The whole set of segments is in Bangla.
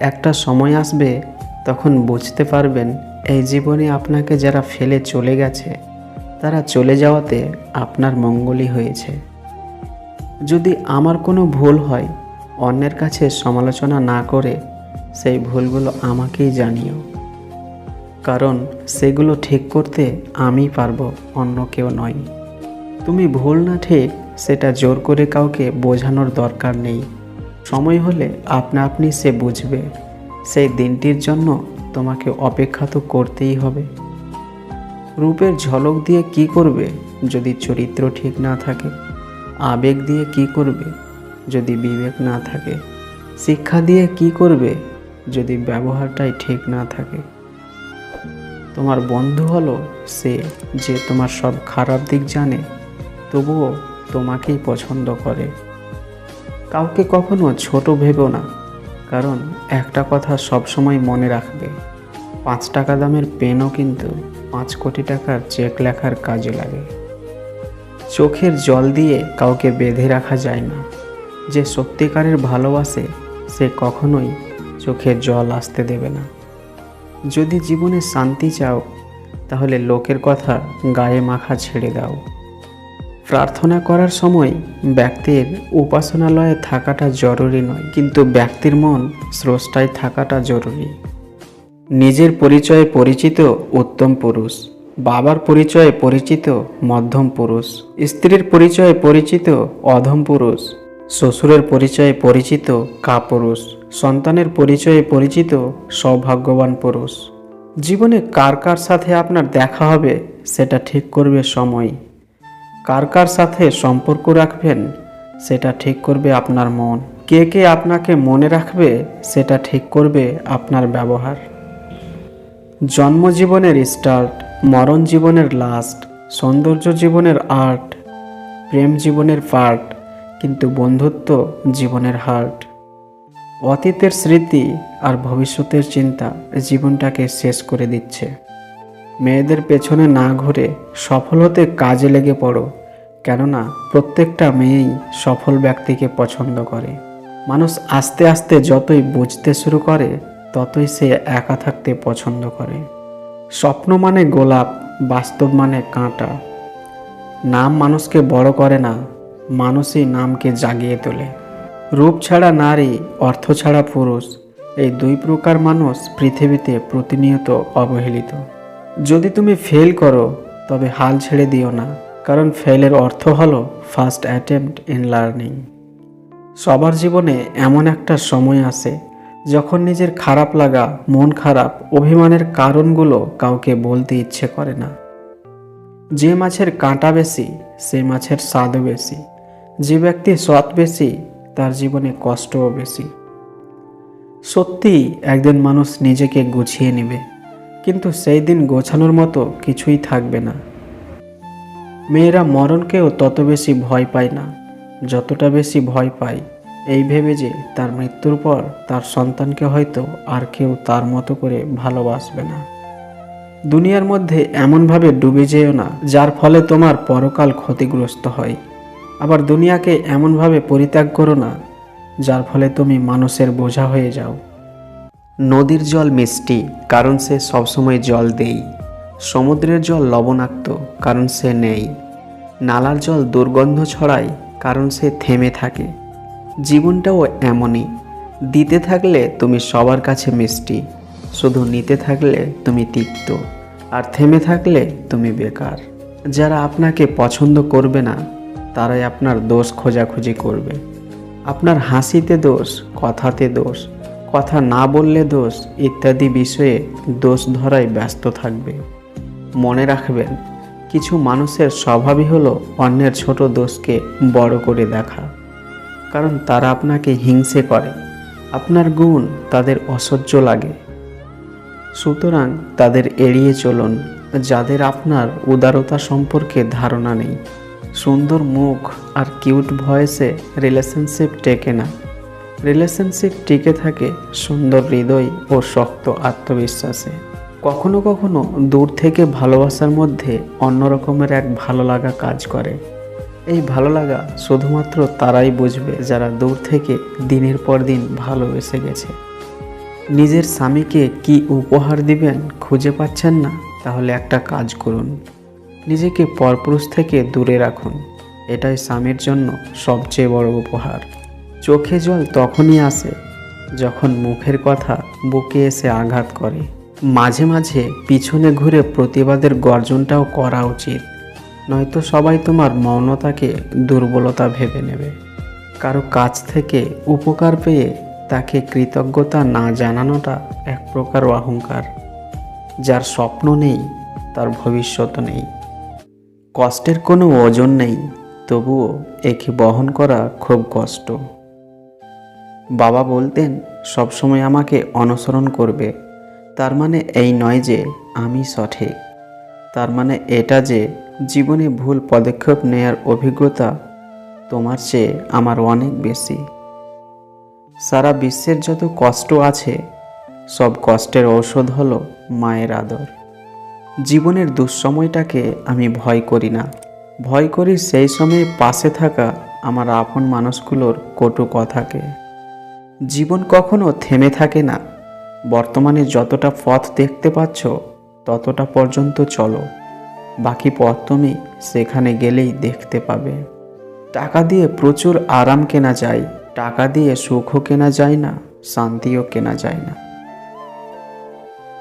একটা সময় আসবে, তখন বুঝতে পারবেন এই জীবনে আপনাকে যারা ফেলে চলে গেছে তারা চলে যাওয়াতে আপনার মঙ্গলই হয়েছে। যদি আমার কোনো ভুল হয়, অন্যের কাছে সমালোচনা না করে সেই ভুলগুলো আমাকেই জানিও, কারণ সেগুলো ঠিক করতে আমি পারবো, অন্য কেউ নয়। তুমি ভুল না ঠিক সেটা জোর করে কাউকে বোঝানোর দরকার নেই। সময় হলে আপনা আপনি সে বুঝবে। সেই দিনটির জন্য তোমাকে অপেক্ষা তো করতেই হবে। রূপের ঝলক দিয়ে কি করবে যদি চরিত্র ঠিক না থাকে? আবেগ দিয়ে কি করবে যদি বিবেক না থাকে? শিক্ষা দিয়ে কি করবে যদি ব্যবহারটাই ঠিক না থাকে? তোমার বন্ধু হলো সে যে তোমার সব খারাপ দিক জানে, তবুও তোমাকেই পছন্দ করে। কাউকে কখনো ছোট ভেবো না, কারণ একটা কথা সবসময় মনে রাখবে, 5 টাকা দামের পেনও কিন্তু 5 কোটি টাকার চেক লেখার কাজে লাগে। চোখের জল দিয়ে কাউকে বেঁধে রাখা যায় না। যে সত্যিকারের ভালোবাসে সে কখনোই চোখের জল আসতে দেবে না। যদি জীবনে শান্তি চাও, তাহলে লোকের কথা গায়ে মাখা ছেড়ে দাও। প্রার্থনা করার সময় ব্যক্তির উপাসনালয়ে থাকাটা জরুরি নয়, কিন্তু ব্যক্তির মন স্রষ্টায় থাকাটা জরুরি। নিজের পরিচয়ে পরিচিত উত্তম পুরুষ, বাবার পরিচয়ে পরিচিত মধ্যম পুরুষ, স্ত্রীর পরিচয়ে পরিচিত অধম পুরুষ, শ্বশুরের পরিচয়ে পরিচিত কাপুরুষ, সন্তানের পরিচয়ে পরিচিত সৌভাগ্যবান পুরুষ। জীবনে কার কার সাথে আপনার দেখা হবে সেটা ঠিক করবে সময়। কার কার সাথে সম্পর্ক রাখবেন সেটা ঠিক করবে আপনার মন। কে কে আপনাকে মনে রাখবে সেটা ঠিক করবে আপনার ব্যবহার। জন্ম জীবনের স্টার্ট, মরণ জীবনের লাস্ট, সৌন্দর্য জীবনের আর্ট, প্রেম জীবনের পার্ট, কিন্তু বন্ধুত্ব জীবনের হার্ট। অতীতের স্মৃতি আর ভবিষ্যতের চিন্তা জীবনটাকে শেষ করে দিচ্ছে। মেয়েদের পেছনে না ঘুরে সফল হতে কাজে লেগে পড়ো, কেননা প্রত্যেকটা মেয়েই সফল ব্যক্তিকে পছন্দ করে। মানুষ আস্তে আস্তে যতই বুঝতে শুরু করে ততই সে একা থাকতে পছন্দ করে। স্বপ্ন মানে গোলাপ, বাস্তব মানে কাঁটা। নাম মানুষকে বড় করে না, মানুষই নামকে জাগিয়ে তোলে। রূপ ছাড়া নারী, অর্থ ছাড়া পুরুষ, এই 2 প্রকার মানুষ পৃথিবীতে প্রতিনিয়ত অবহেলিত। যদি তুমি ফেল করো তবে হাল ছেড়ে দিও না, কারণ ফেলের অর্থ হলো ফার্স্ট অ্যাটেম্প্ট ইন লার্নিং। সবার জীবনে এমন একটা সময় আসে যখন নিজের খারাপ লাগা, মন খারাপ, অভিমানের কারণগুলো কাউকে বলতে ইচ্ছে করে না। যে মাছের কাঁটা বেশি সেই মাছের স্বাদও বেশি। যে ব্যক্তি সৎ বেশি তার জীবনে কষ্টও বেশি। সত্যি একদিন মানুষ নিজেকে গুছিয়ে নেবে, কিন্তু সেই দিন গোছানোর মতো কিছুই থাকবে না। মেয়েরা মরণকেও তত বেশি ভয় পায় না যতটা বেশি ভয় পায় এই ভেবে যে তার মৃত্যুর পর তার সন্তানকে হয়তো আর কেউ তার মতো করে ভালোবাসবে না। দুনিয়ার মধ্যে এমনভাবে ডুবে যেও না যার ফলে তোমার পরকাল ক্ষতিগ্রস্ত হয়। আবার দুনিয়াকে এমনভাবে পরিত্যাগ করো না যার ফলে তুমি মানুষের বোঝা হয়ে যাও। নদীর জল মিষ্টি, কারণ সে সবসময় জল দেয়। সমুদ্রের জল লবণাক্ত, কারণ সে নেই। নালার জল দুর্গন্ধ ছড়ায়, কারণ সে থেমে থাকে। জীবনটাও এমনই, দিতে থাকলে তুমি সবার কাছে মিষ্টি, শুধু নিতে থাকলে তুমি তিক্ত, আর থেমে থাকলে তুমি বেকার। যারা আপনাকে পছন্দ করবে না তারাই আপনার দোষ খোঁজাখুঁজি করবে। আপনার হাসিতে দোষ, কথাতে দোষ, কথা না বললে দোষ ইত্যাদি বিষয়ে দোষ ধরায় ব্যস্ত থাকবে। মনে রাখবেন, কিছু মানুষের স্বভাবই হলো অন্যের ছোট দোষকে বড় করে দেখা, কারণ তারা আপনাকে হিংসে করে। আপনার গুণ তাদের অসহ্য লাগে। সুতরাং তাদের এড়িয়ে চলুন যাদের আপনার উদারতা সম্পর্কে ধারণা নেই। সুন্দর মুখ আর কিউট ভয়েসে রিলেশনশিপ টেকে না। রিলেশনশিপ টিকে থাকে সুন্দর হৃদয় ও শক্ত আত্মবিশ্বাসে। কখনো কখনো দূর থেকে ভালোবাসার মধ্যে অন্যরকমের এক ভালো লাগা কাজ করে। এই ভালো লাগা শুধুমাত্র তারাই বুঝবে যারা দূর থেকে দিনের পর দিন ভালোবেসে গেছে। নিজের স্বামীকে কি উপহার দিবেন খুঁজে পাচ্ছেন না? তাহলে একটা কাজ করুন, নিজেকে পরপুরুষ থেকে দূরে রাখুন। এটাই স্বামীর জন্য সবচেয়ে বড় উপহার। চোখে জল তখনই আসে যখন মুখের কথা বুকে এসে আঘাত করে। মাঝে মাঝে পিছনে ঘুরে প্রতিবাদের গর্জনটাও করা উচিত, নয়তো সবাই তোমার মৌনতাকে দুর্বলতা ভেবে নেবে। কারো কাছ থেকে উপকার পেয়ে তাকে কৃতজ্ঞতা না জানানোটা এক প্রকার অহংকার। যার স্বপ্ন নেই তার ভবিষ্যৎ নেই। কষ্টের কোনো ওজন নেই, তবুও একে বহন করা খুব কষ্ট। বাবা বলতেন সবসময় আমাকে অনুসরণ করবে। তার মানে এই নয় যে আমি সঠিক, তার মানে এটা যে জীবনে ভুল পদক্ষেপ নেয়ার অভিজ্ঞতা তোমার চেয়ে আমার অনেক বেশি। সারা বিশ্বের যত কষ্ট আছে সব কষ্টের ঔষধ হলো মায়ের আদর। জীবনের দুঃসময়টাকে আমি ভয় করি না, ভয় করি সেই সময়ে পাশে থাকা আমার আপন মানুষগুলোর কটু কথাকে। জীবন কখনো থেমে থাকে না। বর্তমানে যতটা পথ দেখতে পাচ্ছ ততটা পর্যন্ত চলো, বাকি পথ তুমি সেখানে গেলেই দেখতে পাবে। টাকা দিয়ে প্রচুর আরাম কেনা যায়, টাকা দিয়ে সুখও কেনা যায় না, শান্তিও কেনা যায় না।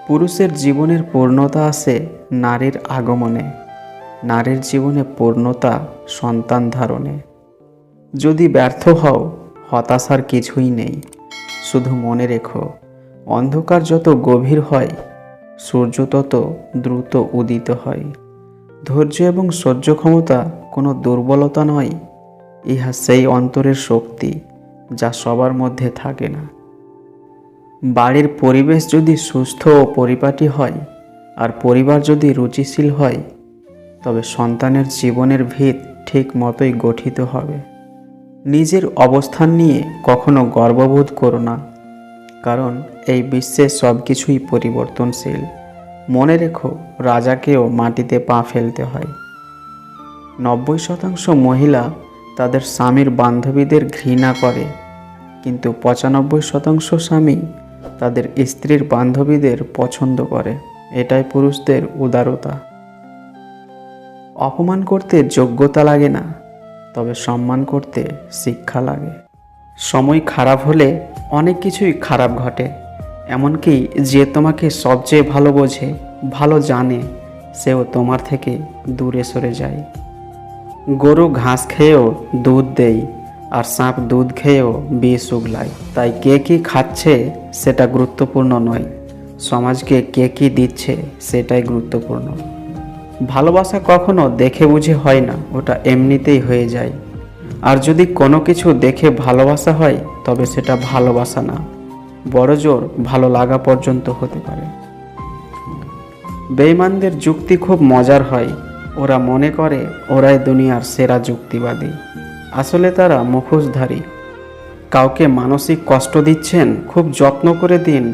পুরুষের জীবনের পূর্ণতা আসে নারীর আগমনে, নারীর জীবনে পূর্ণতা সন্তান ধারণে। যদি ব্যর্থ হও, হতাশার কিছুই নেই। শুধু মনে রেখো, অন্ধকার যত গভীর হয় সূর্য তত দ্রুত উদিত হয়। ধৈর্য এবং সহ্য ক্ষমতা কোনো দুর্বলতা নয়, ইহা সেই অন্তরের শক্তি যা সবার মধ্যে থাকে না। বাড়ির পরিবেশ যদি সুস্থ ও পরিপাটি হয় আর পরিবার যদি রুচিশীল হয়, তবে সন্তানের জীবনের ভিত ঠিক মতোই গঠিত হবে। নিজের অবস্থান নিয়ে কখনো গর্ববোধ করো না, কারণ এই বিশ্বে সব কিছুই পরিবর্তনশীল। মনে রেখো, রাজাকেও মাটিতে পা ফেলতে হয়। 90% মহিলা তাদের স্বামীর বান্ধবীদের ঘৃণা করে, কিন্তু 95% স্বামী তাদের স্ত্রীর বান্ধবীদের পছন্দ করে। এটাই পুরুষদের উদারতা। অপমান করতে যোগ্যতা লাগে না, তবে সম্মান করতে শিক্ষা লাগে। সময় খারাপ হলে অনেক কিছুই খারাপ ঘটে, এমনকি যে তোমাকে সবচেয়ে ভালো বোঝে, ভালো জানে, সেও তোমার থেকে দূরে সরে যায়। গরু ঘাস খেয়েও দুধ দেয়, আর সাপ দুধ খেয়েও বিষ উগলায়। তাই কে কী খাচ্ছে সেটা গুরুত্বপূর্ণ নয়, সমাজকে কে কী দিচ্ছে সেটাই গুরুত্বপূর্ণ। ভালোবাসা কখনো দেখে বুঝে হয় না, ওটা এমনিতেই হয়ে যায়। আর যদি কোনো কিছু দেখে ভালোবাসা হয় তবে সেটা ভালোবাসা না, বড়জোর ভালো লাগা পর্যন্ত হতে পারে। বেঈমানদের যুক্তি খুব মজার হয়। ওরা মনে করে ওরাই দুনিয়ার সেরা যুক্তিবাদী, আসলে তারা মুখোশধারী। কাউকে মানসিক কষ্ট দিচ্ছেন, খুব যত্ন করে দিন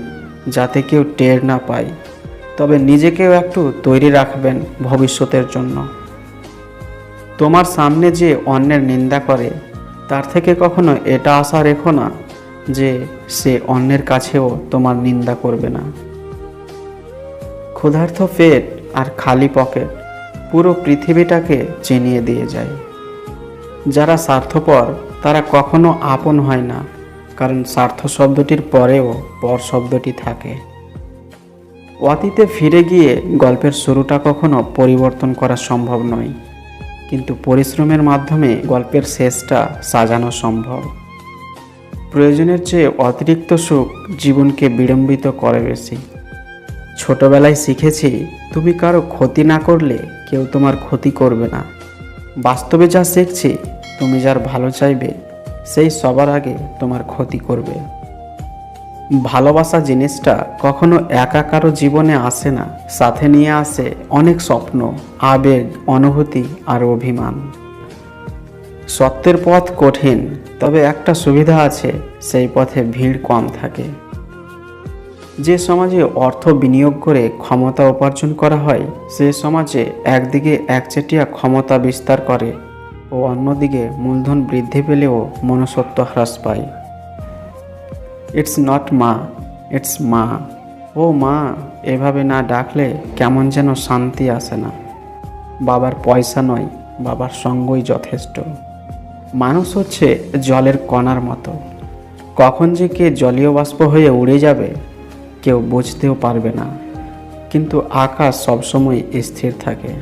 যাতে কেউ টের না পায়, তবে নিজেকেও একটু তৈরি রাখবেন ভবিষ্যতের জন্য। তোমার সামনে যে অন্যের নিন্দা করে, তার থেকে কখনো এটা আশা রেখো না যে সে অন্যের কাছেও তোমার নিন্দা করবে না। ক্ষুধার্ত পেট আর খালি পকেট পুরো পৃথিবীটাকে চিনিয়ে দিয়ে যায়। যারা স্বার্থপর তারা কখনো আপন হয় না, কারণ স্বার্থ শব্দটির পরেও পর শব্দটি থাকে। অতীতে ফিরে গিয়ে গল্পের শুরুটা কখনো পরিবর্তন করা সম্ভব নয়, কিন্তু পরিশ্রমের মাধ্যমে গল্পের শেষটা সাজানো সম্ভব। প্রয়োজনের চেয়ে অতিরিক্ত সুখ জীবনকে বিড়ম্বিত করে বেশি। ছোটবেলায় শিখেছি, তুমি কারো ক্ষতি না করলে কেউ তোমার ক্ষতি করবে না। বাস্তবে যা শিখছি, তুমি যার ভালো চাইবে সেই সবার আগে তোমার ক্ষতি করবে। ভালোবাসা জিনিসটা কখনো একা কারো জীবনে আসে না, সাথে নিয়ে আসে অনেক স্বপ্ন, আবেগ, অনুভূতি আর অভিমান। সত্যের পথ কঠিন, তবে একটা সুবিধা আছে, সেই পথে ভিড় কম থাকে। যে সমাজে অর্থ বিনিয়োগ করে ক্ষমতা উপার্জন করা হয়, সে সমাজে একদিকে একচেটিয়া ক্ষমতা বিস্তার করে ও অন্যদিকে মূলধন বৃদ্ধি পেলেও মনুষ্যত্ব হ্রাস পায়। ইটস নট মা, ইটস মা। ও মা এভাবে না ডাকলে কেমন যেন শান্তি আসে না। বাবার পয়সা নয়, বাবার সঙ্গই যথেষ্ট। মানুষ হচ্ছে জলের কণার মতো, কখন যে কে জলীয় বাষ্প হয়ে উড়ে যাবে কেউ বুঝতেও পারবে না, কিন্তু আকাশ সবসময় স্থির থাকে।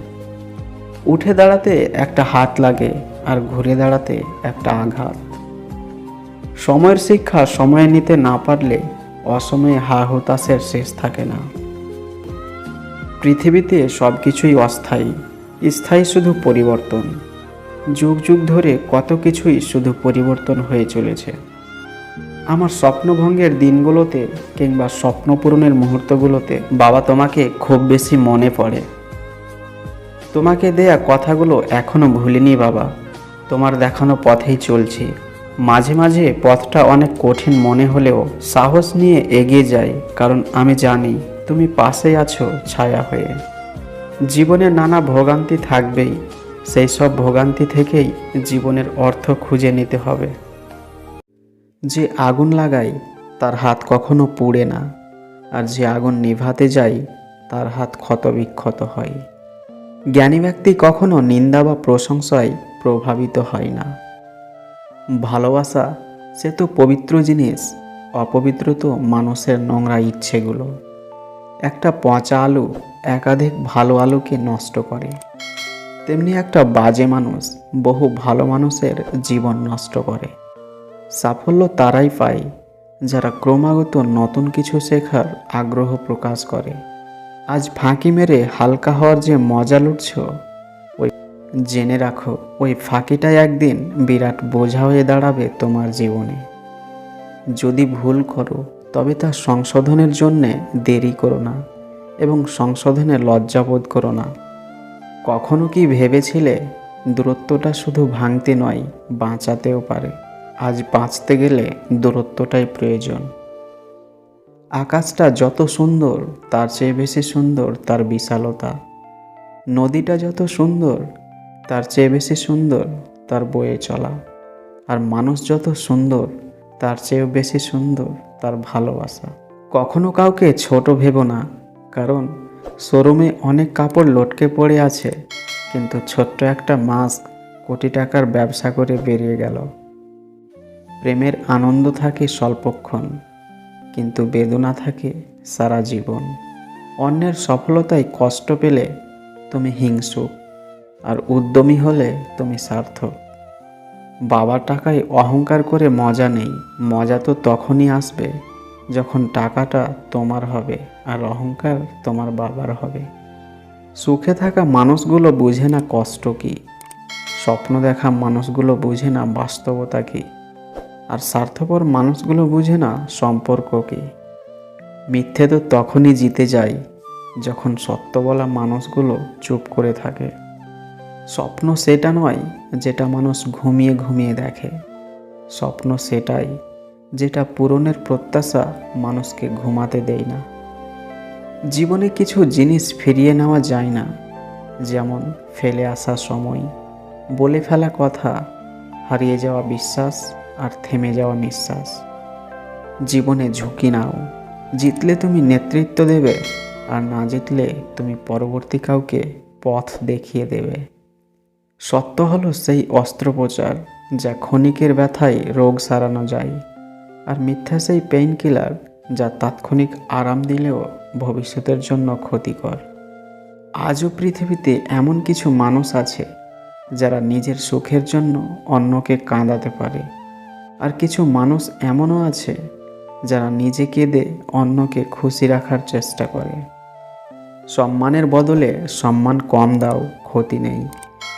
উঠে দাঁড়াতে একটা হাত লাগে আর ঘুরে দাঁড়াতে একটা আঘাত। সময়ের শিক্ষা সময়ে নিতে না পারলে অসময়ে হা হুতাশের শেষ থাকে না। পৃথিবীতে সব কিছুই অস্থায়ী, স্থায়ী শুধু পরিবর্তন। যুগ যুগ ধরে কত কিছুই শুধু পরিবর্তন হয়ে চলেছে। আমার স্বপ্নভঙ্গের দিনগুলোতে কিংবা স্বপ্ন পূরণের মুহূর্তগুলোতে বাবা তোমাকে খুব বেশি মনে পড়ে। তোমাকে দেয়া কথাগুলো এখনো ভুলিনি বাবা, তোমার দেখানো পথেই চলছি। মাঝে মাঝে পথটা অনেক কঠিন মনে হলেও সাহস নিয়ে এগিয়ে যাই, কারণ আমি জানি তুমি পাশেই আছো ছায়া হয়ে। জীবনে নানা ভোগান্তি থাকবেই, সেই সব ভোগান্তি থেকেই জীবনের অর্থ খুঁজে নিতে হবে। যে আগুন লাগায় তার হাত কখনো পুড়ে না, আর যে আগুন নিভাতে যায় তার হাত ক্ষত বিক্ষত হয়। জ্ঞানী ব্যক্তি কখনো নিন্দা বা প্রশংসায় প্রভাবিত হয় না। ভালোবাসা সে তো পবিত্র জিনিস, অপবিত্র তো মানুষের নোংরা ইচ্ছেগুলো। একটা পচা আলু একাধিক ভালো আলুকে নষ্ট করে, তেমনি একটা বাজে মানুষ বহু ভালো মানুষের জীবন নষ্ট করে। সাফল্য তারাই পায় যারা ক্রমাগত নতুন কিছু শেখার আগ্রহ প্রকাশ করে। আজ ফাঁকি মেরে হালকা হওয়ার যে মজা লুটছ, ওই জেনে রাখো ওই ফাঁকিটাই একদিন বিরাট বোঝা হয়ে দাঁড়াবে তোমার জীবনে। যদি ভুল করো তবে তা সংশোধনের জন্যে দেরি করো না, এবং সংশোধনে লজ্জাবোধ করো না। কখনো কি ভেবেছিলে দূরত্বটা শুধু ভাঙতে নয়, বাঁচাতেও পারে? আজ বাঁচতে গেলে দূরত্বটাই প্রয়োজন। আকাশটা যত সুন্দর তার চেয়ে বেশি সুন্দর তার বিশালতা। নদীটা যত সুন্দর তার চেয়ে বেশি সুন্দর তার বয়ে চলা। আর মানুষ যত সুন্দর তার চেয়েও বেশি সুন্দর তার ভালোবাসা। কখনো কাউকে ছোট ভেবো না, কারণ শোরুমে অনেক কাপড় লটকে পড়ে আছে, কিন্তু ছোট্ট একটা মাস্ক কোটি টাকার ব্যবসা করে বেরিয়ে গেল। প্রেমের আনন্দ থাকে স্বল্পক্ষণ, কিন্তু বেদনা থাকে সারা জীবন। অন্যের সফলতায় কষ্ট পেলে তুমি হিংসুক, আর উদ্যমী হলে তুমি সার্থক। বাবার টাকায় অহংকার করে মজা নেই, মজা তো তখনই আসবে যখন টাকাটা তোমার হবে আর অহংকার তোমার বাবার হবে। সুখে থাকা মানুষগুলো বুঝে না কষ্ট কি, স্বপ্ন দেখা মানুষগুলো বুঝে না বাস্তবতা কি, আর স্বার্থপর মানুষগুলো বুঝে না সম্পর্ক কি। মিথ্যে তো তখনই জিতে যায় যখন সত্য বলা মানুষগুলো চুপ করে থাকে। স্বপ্ন সেটা নয় যেটা মানুষ ঘুমিয়ে ঘুমিয়ে দেখে, স্বপ্ন সেটাই যেটা পূরণের প্রত্যাশা মানুষকে ঘুমাতে দেয় না। জীবনে কিছু জিনিস ফিরিয়ে নেওয়া যায় না, যেমন ফেলে আসা সময়, বলে ফেলা কথা, হারিয়ে যাওয়া বিশ্বাস আর থেমে যাওয়া নিঃশ্বাস। জীবনে ঝুঁকি নাও, জিতলে তুমি নেতৃত্ব দেবে, আর না জিতলে তুমি পরবর্তী কাউকে পথ দেখিয়ে দেবে। সত্য হলো সেই অস্ত্রোপচার যা ক্ষণিকের ব্যথায় রোগ সারানো যায়, আর মিথ্যা সেই পেইন কিলার যা তাৎক্ষণিক আরাম দিলেও ভবিষ্যতের জন্য ক্ষতিকর। আজও পৃথিবীতে এমন কিছু মানুষ আছে যারা নিজের সুখের জন্য অন্যকে কাঁদাতে পারে, আর কিছু মানুষ এমনও আছে যারা নিজে কেঁদে অন্যকে খুশি রাখার চেষ্টা করে। সম্মানের বদলে সম্মান কম দাও, ক্ষতি নেই,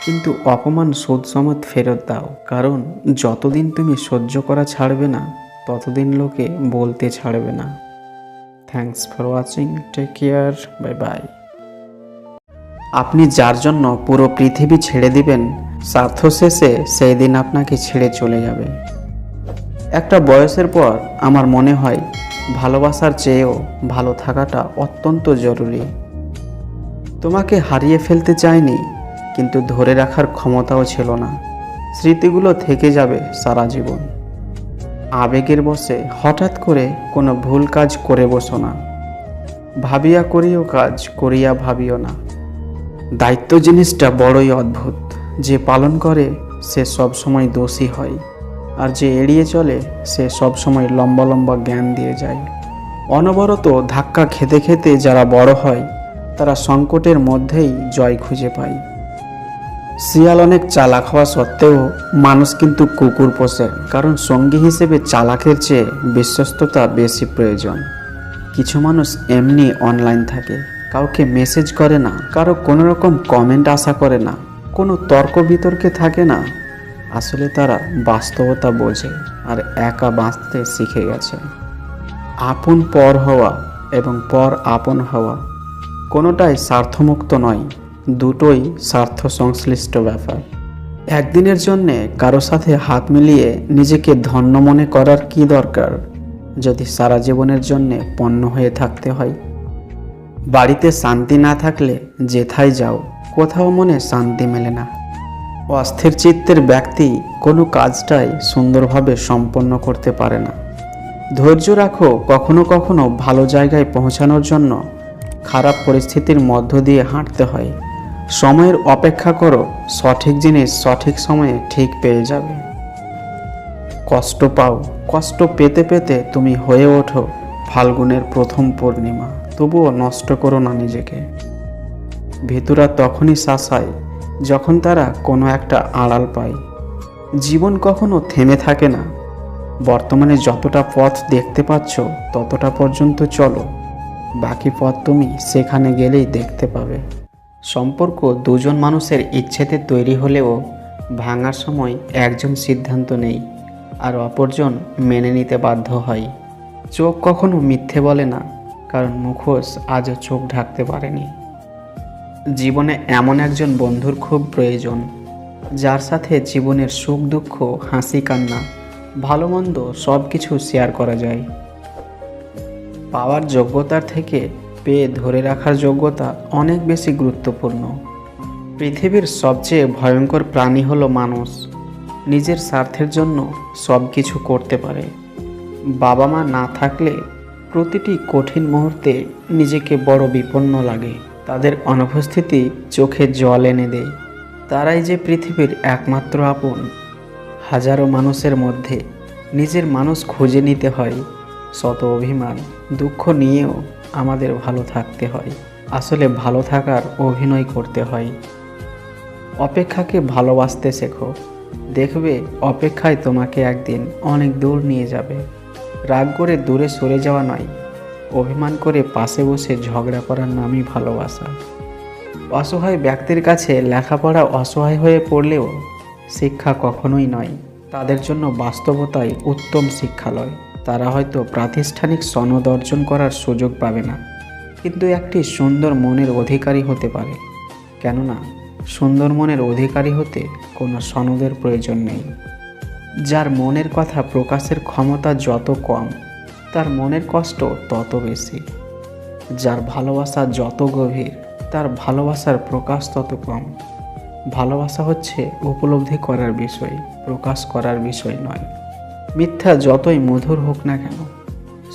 কিন্তু অপমান সুদ সমেত ফেরত দাও, কারণ যতদিন তুমি সহ্য করা ছাড়বে না ততদিন লোকে বলতে ছাড়বে না। Thanks for watching, take care, bye bye. আপনি যার জন্য পুরো পৃথিবী ছেড়ে দিবেন, স্বার্থ শেষে সেই দিন আপনাকে ছেড়ে চলে যাবে। একটা বয়সের পর আমার মনে হয় ভালোবাসার চেয়েও ভালো থাকাটা অত্যন্ত জরুরি। তোমাকে হারিয়ে ফেলতে চাইনি, কিন্তু ধরে রাখার ক্ষমতাও ছিল না। স্মৃতিগুলো থেকে যাবে সারা জীবন। আবেগের বশে হঠাৎ করে কোনো ভুল কাজ করে বসো না। ভাবিয়া করিও কাজ, করিয়া ভাবিও না। দায়িত্ব জিনিসটা বড়ই অদ্ভুত। যে পালন করে সে সবসময় দোষী হয়, আর যে এড়িয়ে চলে সে সবসময় লম্বা লম্বা জ্ঞান দিয়ে যায়। অনবরত ধাক্কা খেতে খেতে যারা বড় হয় তারা সংকটের মধ্যেই জয় খুঁজে পায়। শিয়াল অনেক চালাক হওয়া সত্ত্বেও মানুষ কিন্তু কুকুর পোষে, কারণ সঙ্গী হিসেবে চালাকের চেয়ে বিশ্বস্ততা বেশি প্রয়োজন। কিছু মানুষ এমনি অনলাইন থাকে, কাউকে মেসেজ করে না, কারো কোনো রকম কমেন্ট আশা করে না, কোনো তর্ক বিতর্কে থাকে না। আসলে তারা বাস্তবতা বোঝে আর একা বাঁচতে শিখে গেছে। আপন পর হওয়া এবং পর আপন হওয়া কোনোটাই স্বার্থমুক্ত নয়, দুটোই স্বার্থ সংশ্লিষ্ট ব্যাপার। একদিনের জন্যে কারো সাথে হাত মিলিয়ে নিজেকে ধন্য মনে করার কি দরকার, যদি সারা জীবনের জন্যে পণ্য হয়ে থাকতে হয়। বাড়িতে শান্তি না থাকলে যেথায় যাও কোথাও মনে শান্তি মেলে না। অস্থির চিত্তের ব্যক্তি কোনো কাজটাই সুন্দরভাবে সম্পন্ন করতে পারে না। ধৈর্য রাখো, কখনো কখনো ভালো জায়গায় পৌঁছানোর জন্য খারাপ পরিস্থিতির মধ্য দিয়ে হাঁটতে হয়। সময়ের অপেক্ষা করো, সঠিক জিনিস সঠিক সময়ে ঠিক পেয়ে যাবে। কষ্ট পাও, কষ্ট পেতে পেতে তুমি হয়ে ওঠো ফাল্গুনের প্রথম পূর্ণিমা, তবুও নষ্ট করো না নিজেকে। ভীতুরা তখনই শাসায় যখন তারা কোনো একটা আড়াল পায়। জীবন কখনো থেমে থাকে না। বর্তমানে যতটা পথ দেখতে পাচ্ছ ততটা পর্যন্ত চলো, বাকি পথ তুমি সেখানে গেলেই দেখতে পাবে। সম্পর্ক দুজন মানুষের ইচ্ছেতে তৈরি হলেও ভাঙার সময় একজন সিদ্ধান্ত নেই আর অপরজন মেনে নিতে বাধ্য হয়। চোখ কখনো মিথ্যে বলে না, কারণ মুখোশ আজও চোখ ঢাকতে পারেনি। জীবনে এমন একজন বন্ধুর খুব প্রয়োজন, যার সাথে জীবনের সুখ দুঃখ, হাসি কান্না, ভালো মন্দ সব কিছু শেয়ার করা যায়। পাওয়ার যোগ্যতার থেকে পেয়ে ধরে রাখার যোগ্যতা অনেক বেশি গুরুত্বপূর্ণ। পৃথিবীর সবচেয়ে ভয়ঙ্কর প্রাণী হলো মানুষ। নিজের স্বার্থের জন্য সব কিছু করতে পারে। বাবা মা না থাকলে প্রতিটি কঠিন মুহূর্তে নিজেকে বড় বিপন্ন লাগে। তাদের অনুপস্থিতি চোখে জল এনে দেয়। তারাই যে পৃথিবীর একমাত্র আপন। হাজারো মানুষের মধ্যে নিজের মানুষ খুঁজে নিতে হয়। শত অভিমান দুঃখ নিয়েও আমাদের ভালো থাকতে হয়। আসলে ভালো থাকার অভিনয় করতে হয়। অপেক্ষাকে ভালোবাসতে শেখো, দেখবে অপেক্ষায় তোমাকে একদিন অনেক দূর নিয়ে যাবে। রাগ করে দূরে সরে যাওয়া নয়, অভিমান করে পাশে বসে ঝগড়া করার নামই ভালোবাসা। অসহায় ব্যক্তির কাছে লেখাপড়া অসহায় হয়ে পড়লেও শিক্ষা কখনোই নয়। তাদের জন্য বাস্তবতাই উত্তম শিক্ষালয়। তারা হয়তো প্রাতিষ্ঠানিক সনদ অর্জন করার সুযোগ পাবে না, কিন্তু একটি সুন্দর মনের অধিকারী হতে পারে। কেননা সুন্দর মনের অধিকারী হতে কোনো সনদের প্রয়োজন নেই। যার মনের কথা প্রকাশের ক্ষমতা যত কম, তার মনের কষ্ট তত বেশি। যার ভালোবাসা যত গভীর, তার ভালোবাসার প্রকাশ তত কম। ভালোবাসা হচ্ছে উপলব্ধি করার বিষয়, প্রকাশ করার বিষয় নয়। মিথ্যা যতই মধুর হোক না কেন,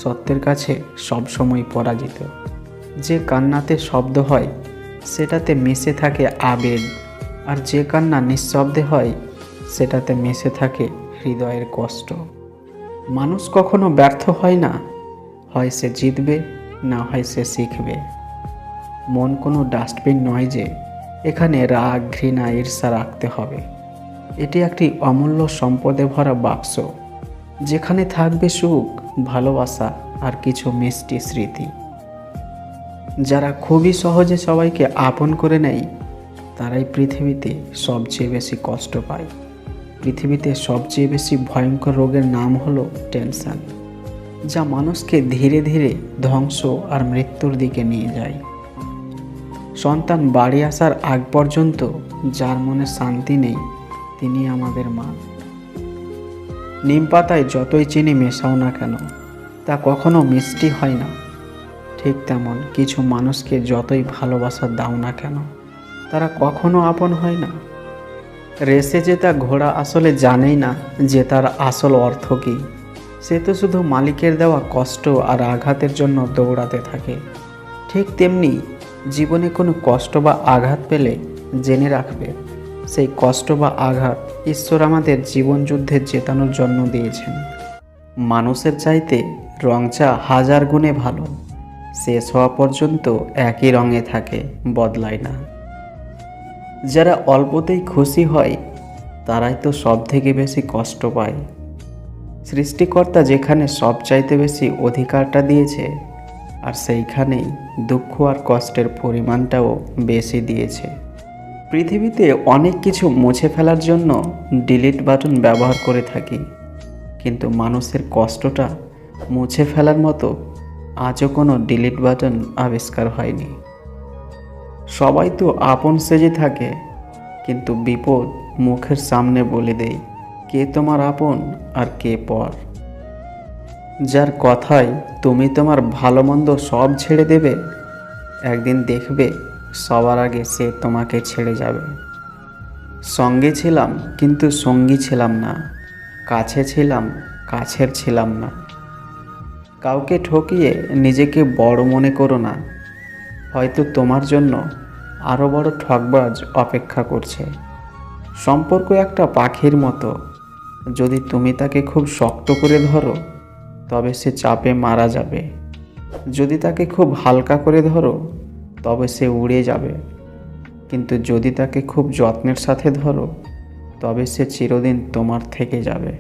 সত্যের কাছে সবসময় পরাজিত। যে কান্নাতে শব্দ হয় সেটাতে মিশে থাকে আবেগ, আর যে কান্না নিঃশব্দে হয় সেটাতে মিশে থাকে হৃদয়ের কষ্ট। মানুষ কখনো ব্যর্থ হয় না, হয় সে জিতবে, না হয় সে শিখবে। মন কোনো ডাস্টবিন নয় যে এখানে রাগ, ঘৃণা, ঈর্ষা রাখতে হবে। এটি একটি অমূল্য সম্পদে ভরা বাক্স, যেখানে থাকবে সুখ, ভালোবাসা আর কিছু মিষ্টি স্মৃতি। যারা খুবই সহজে সবাইকে আপন করে নেয়, তারাই পৃথিবীতে সবচেয়ে বেশি কষ্ট পায়। পৃথিবীতে সবচেয়ে বেশি ভয়ঙ্কর রোগের নাম হলো টেনশন, যা মানুষকে ধীরে ধীরে ধ্বংস আর মৃত্যুর দিকে নিয়ে যায়। সন্তান বাড়ি আসার আগ পর্যন্ত যার মনে শান্তি নেই, তিনি আমাদের মা। নিম পাতায় যতই চিনি মেশাও না কেন, তা কখনো মিষ্টি হয় না। ঠিক তেমন কিছু মানুষকে যতই ভালোবাসা দাও না কেন, তারা কখনো আপন হয় না। রেসে জেতা ঘোড়া আসলে জানেই না যে তার আসল অর্থ কী। সে তো শুধু মালিকের দেওয়া কষ্ট আর আঘাতের জন্য দৌড়াতে থাকে। ঠিক তেমনি জীবনে কোনো কষ্ট বা আঘাত পেলে জেনে রাখবে, সেই কষ্ট বা আঘাত ঈশ্বর আমাদের জীবন যুদ্ধে জেতানোর জন্য দিয়েছেন। মানুষের চাইতে রং চা হাজার গুণে ভালো, শেষ হওয়া পর্যন্ত একই রঙে থাকে, বদলায় না। যারা অল্পতেই খুশি হয় তারাই তো সব থেকে বেশি কষ্ট পায়। সৃষ্টিকর্তা যেখানে সবচাইতে বেশি অধিকারটা দিয়েছে, আর সেইখানেই দুঃখ আর কষ্টের পরিমাণটাও বেশি দিয়েছে। পৃথিবীতে অনেক কিছু মুছে ফেলার জন্য ডিলিট বাটন ব্যবহার করে থাকি, কিন্তু মানুষের কষ্টটা মুছে ফেলার মতো আজও কোনো ডিলিট বাটন আবিষ্কার হয়নি। সবাই তো আপন সেজে থাকে, কিন্তু বিপদ মুখের সামনে বলে দেয় কে তোমার আপন আর কে পর। যার কথায় তুমি তোমার ভালো মন্দ সব ছেড়ে দেবে, একদিন দেখবে সবার আগে সে তোমাকে ছেড়ে যাবে। সঙ্গে ছিলাম কিন্তু সঙ্গী ছিলাম না, কাছে ছিলাম কাছের ছিলাম না। কাউকে ঠকিয়ে নিজেকে বড় মনে করো না, হয়তো তোমার জন্য আরও বড় ঠকবাজ অপেক্ষা করছে। সম্পর্ক একটা পাখির মতো, যদি তুমি তাকে খুব শক্ত করে ধরো তবে সে চাপে মারা যাবে, যদি তাকে খুব হালকা করে ধরো তবে সে উড়ে যাবে, কিন্তু যদি তাকে খুব যত্নের সাথে ধরো তবে সে চিরদিন তোমার থেকে যাবে।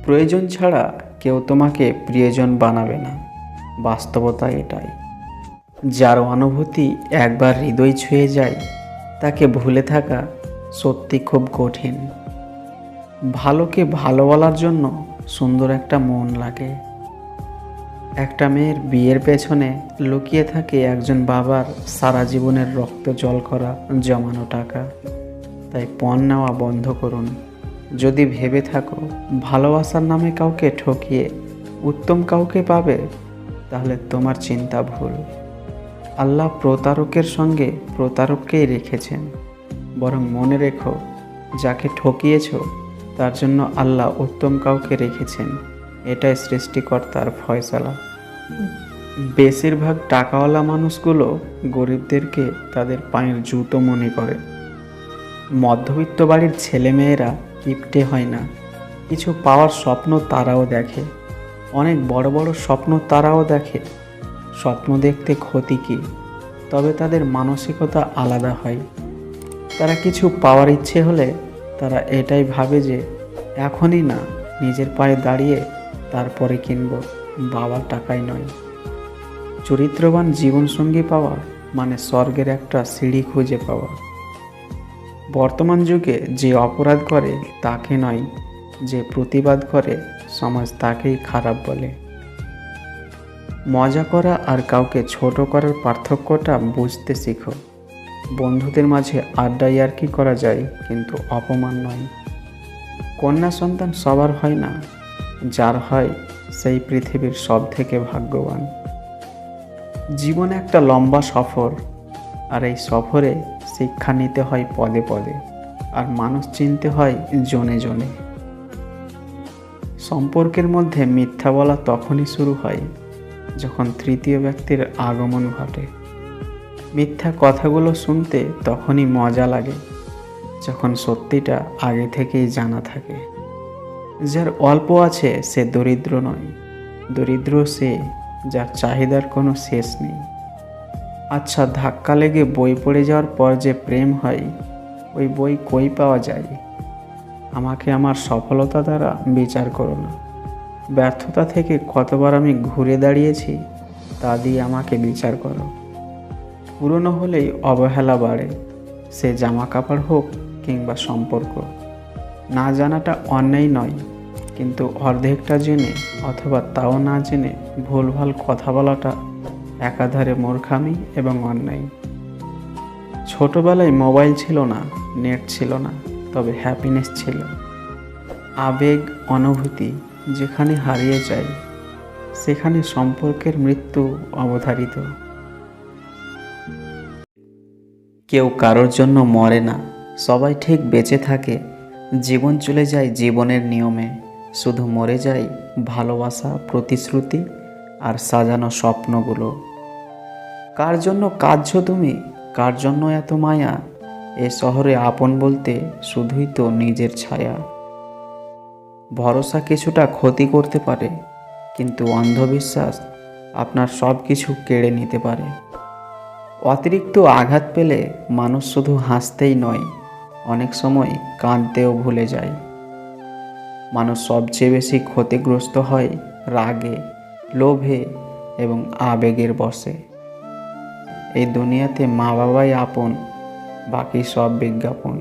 প্রয়োজন ছাড়া কেউ তোমাকে প্রিয়জন বানাবে না, বাস্তবতা এটাই। যার অনুভূতি একবার হৃদয় ছুঁয়ে যায় তাকে ভুলে থাকা সত্যি খুব কঠিন। ভালোকে ভালো বলার জন্য সুন্দর একটা মন লাগে। একটা মেয়ের বিয়ের পেছনে লুকিয়ে থাকে একজন বাবার সারা জীবনের রক্ত জল করা জমানো টাকা। তাই পণ নেওয়া বন্ধ করুন। যদি ভেবে থাকো ভালোবাসার নামে কাউকে ঠকিয়ে উত্তম কাউকে পাবে, তাহলে তোমার চিন্তা ভুল। আল্লাহ প্রতারকের সঙ্গে প্রতারককেই রেখেছেন, বরং মনে রেখো যাকে ঠকিয়েছ তার জন্য আল্লাহ উত্তম কাউকে রেখেছেন। এটাই সৃষ্টিকর্তার ফয়সালা। বেশিরভাগ টাকাওয়ালা মানুষগুলো গরিবদেরকে তাদের পায়ের জুতো মনে করে। মধ্যবিত্ত বাড়ির ছেলেমেয়েরা কিপটে হয় না, কিছু পাওয়ার স্বপ্ন তারাও দেখে, অনেক বড় বড় স্বপ্ন তারাও দেখে। স্বপ্ন দেখতে ক্ষতি কী? তবে তাদের মানসিকতা আলাদা হয়। তারা কিছু পাওয়ার ইচ্ছে হলে তারা এটাই ভাবে যে এখনই না, নিজের পায়ে দাঁড়িয়ে তারপরে কিনব, বাবার টাকায় নয়। চরিত্রবান জীবনসঙ্গী পাওয়া মানে স্বর্গের একটা সিঁড়ি খুঁজে পাওয়া। বর্তমান যুগে যে অপরাধ করে তাকে নয়, যে প্রতিবাদ করে সমাজ তাকেই খারাপ বলে। মজা করা আর কাউকে ছোট করার পার্থক্যটা বুঝতে শিখো। বন্ধুদের মাঝে আড্ডা ইয়ার্কি করা যায়, কিন্তু অপমান নয়। কন্যা সন্তান সবার হয় না, যার হয় সেই পৃথিবীর সব থেকে ভাগ্যবান। জীবন একটা লম্বা সফর, আর এই সফরে শিক্ষা নিতে হয় পদে পদে, আর মানুষ চিনতে হয় জনে জনে। সম্পর্কের মধ্যে মিথ্যা বলা তখনই শুরু হয় যখন তৃতীয় ব্যক্তির আগমন ঘটে। মিথ্যা কথাগুলো শুনতে তখনই মজা লাগে যখন সত্যিটা আগে থেকেই জানা থাকে। যার অল্প আছে সে দরিদ্র নয়, দরিদ্র সে যার চাহিদার কোনো শেষ নেই। আচ্ছা, ধাক্কা লেগে বই পড়ে যাওয়ার পর যে প্রেম হয়, ওই বই কই পাওয়া যায়? আমাকে আমার সফলতা দ্বারা বিচার করো না। ব্যর্থতা থেকে কতবার আমি ঘুরে দাঁড়িয়েছি তা দিয়ে আমাকে বিচার করো। পুরনো হলেই অবহেলা বাড়ে, সে জামা কাপড় হোক কিংবা সম্পর্ক। না জানাটা অন্যায় নয়, কিন্তু অর্ধেকটা জেনে অথবা তাও না জেনে ভুলভাল কথা বলাটা একাধারে মূর্খামি এবং অন্যায়। ছোটবেলায় মোবাইল ছিল না, নেট ছিল না, তবে হ্যাপিনেস ছিল। আবেগ অনুভূতি যেখানে হারিয়ে যায় সেখানে সম্পর্কের মৃত্যু অবধারিত। কেউ কারোর জন্য মরে না, সবাই ঠিক বেঁচে থাকে। জীবন চলে যায় জীবনের নিয়মে, শুধু মরে যায় ভালোবাসা, প্রতিশ্রুতি আর সাজানো স্বপ্নগুলো। কার জন্য কাঁদছো তুমি? কার জন্য এত মায়া? এ শহরে আপন বলতে শুধুই তো নিজের ছায়া। ভরসা কিছুটা ক্ষতি করতে পারে, কিন্তু অন্ধবিশ্বাস আপনার সব কিছু কেড়ে নিতে পারে। অতিরিক্ত আঘাত পেলে মানুষ শুধু হাসতেই নয়, অনেক সময় কাঁদতেও ভুলে যায়। মানুষ সবচেয়ে বেশি ক্ষতিগ্রস্ত হয় রাগে, লোভে এবং আবেগের বশে। এই দুনিয়াতে মা বাবাই আপন, বাকি সব বিজ্ঞাপন।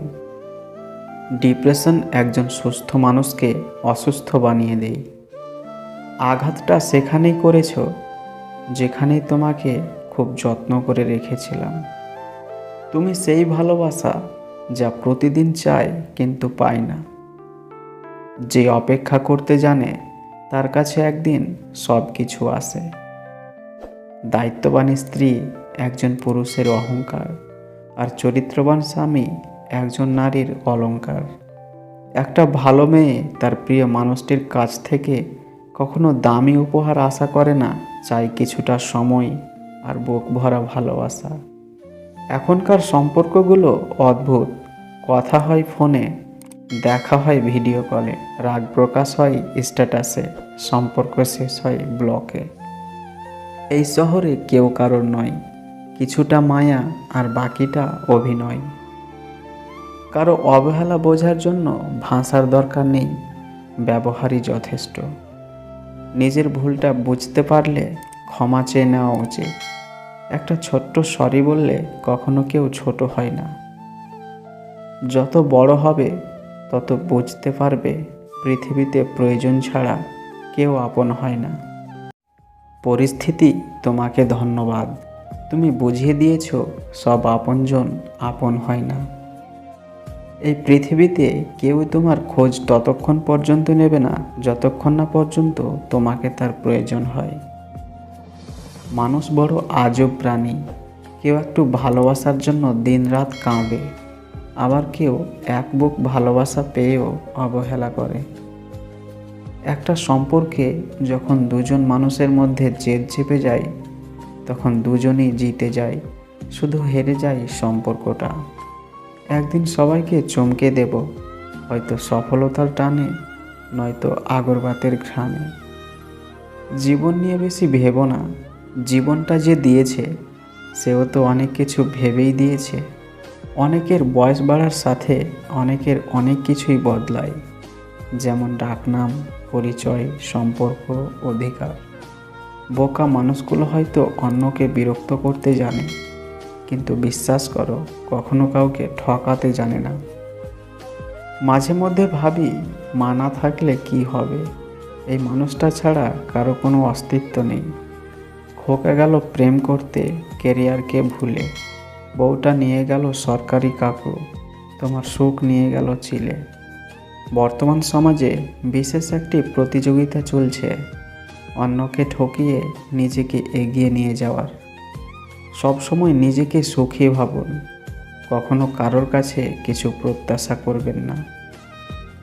ডিপ্রেশন একজন সুস্থ মানুষকে অসুস্থ বানিয়ে দেয়। আঘাতটা সেখানেই করেছ যেখানেই তোমাকে খুব যত্ন করে রেখেছিলাম। তুমি সেই ভালোবাসা যা প্রতিদিন চায় কিন্তু পায় না। যে অপেক্ষা করতে জানে তার কাছে একদিন সব কিছু আসে। দায়িত্ববান স্ত্রী একজন পুরুষের অহংকার, আর চরিত্রবান স্বামী একজন নারীর অলংকার। একটা ভালো মেয়ে তার প্রিয় মানুষটির কাছ থেকে কখনো দামি উপহার আশা করে না, চাই কিছুটা সময় আর বুক ভরা ভালোবাসা। এখনকার সম্পর্কগুলো অদ্ভুত। কথা হয় ফোনে, দেখা হয় ভিডিও কলে, রাগ প্রকাশ হয় স্ট্যাটাসে, সম্পর্ক শেষ হয় ব্লকে। এই শহরে কেউ কারোর নয়, কিছুটা মায়া আর বাকিটা অভিনয়। কারো অবহেলা বোঝার জন্য ভাষার দরকার নেই, ব্যবহারই যথেষ্ট। নিজের ভুলটা বুঝতে পারলে ক্ষমা চেয়ে নেওয়া উচিত। একটা ছোট্ট সরি বললে কখনো কেউ ছোট হয় না। যত বড় হবে তত বুঝতে পারবে পৃথিবীতে প্রয়োজন ছাড়া কেউ আপন হয় না। পরিস্থিতি তোমাকে ধন্যবাদ, তুমি বুঝিয়ে দিয়েছ সব আপনজন আপন হয় না। এই পৃথিবীতে কেউ তোমার খোঁজ ততক্ষণ পর্যন্ত নেবে না যতক্ষণ না পর্যন্ত তোমাকে তার প্রয়োজন হয়। মানুষ বড় আজব প্রাণী। কেউ একটু ভালোবাসার জন্য দিনরাত কাঁদে, আবার কেউ এক বুক ভালোবাসা পেয়েও অবহেলা করে। একটা সম্পর্কে যখন দুজন মানুষের মধ্যে জেদ চেপে যায়, তখন দুজনই জিতে যায়, শুধু হেরে যায় সম্পর্কটা। একদিন সবাইকে চমকে দেব, হয়তো সফলতার টানে, নয়তো আগরবাতের ঘ্রাণে। জীবন নিয়ে বেশি ভেবো না, জীবনটা যে দিয়েছে সেও তো অনেক কিছু ভেবেই দিয়েছে। অনেকের বয়স বাড়ার সাথে অনেকের অনেক কিছুই বদলায়, যেমন ডাকনাম, পরিচয়, সম্পর্ক, অধিকার। বোকা মানুষগুলো হয়তো অন্যকে বিরক্ত করতে জানে, কিন্তু বিশ্বাস করো কখনো কাউকে ঠকাতে জানে না। মাঝে মধ্যে ভাবি, মা না থাকলে কি হবে? এই মানুষটা ছাড়া কারো কোনো অস্তিত্ব নেই। খোকা গেল প্রেম করতে কেরিয়ারকে ভুলে, বউটা নিয়ে গেল সরকারি কাকু, তোমার সুখ নিয়ে গেল চিলে। বর্তমান সমাজে বিশেষ একটি প্রতিযোগিতা চলছে, অন্যকে ঠকিয়ে নিজেকে এগিয়ে নিয়ে যাওয়ার। সবসময় নিজেকে সুখী ভাবুন, কখনো কারোর কাছে কিছু প্রত্যাশা করবেন না,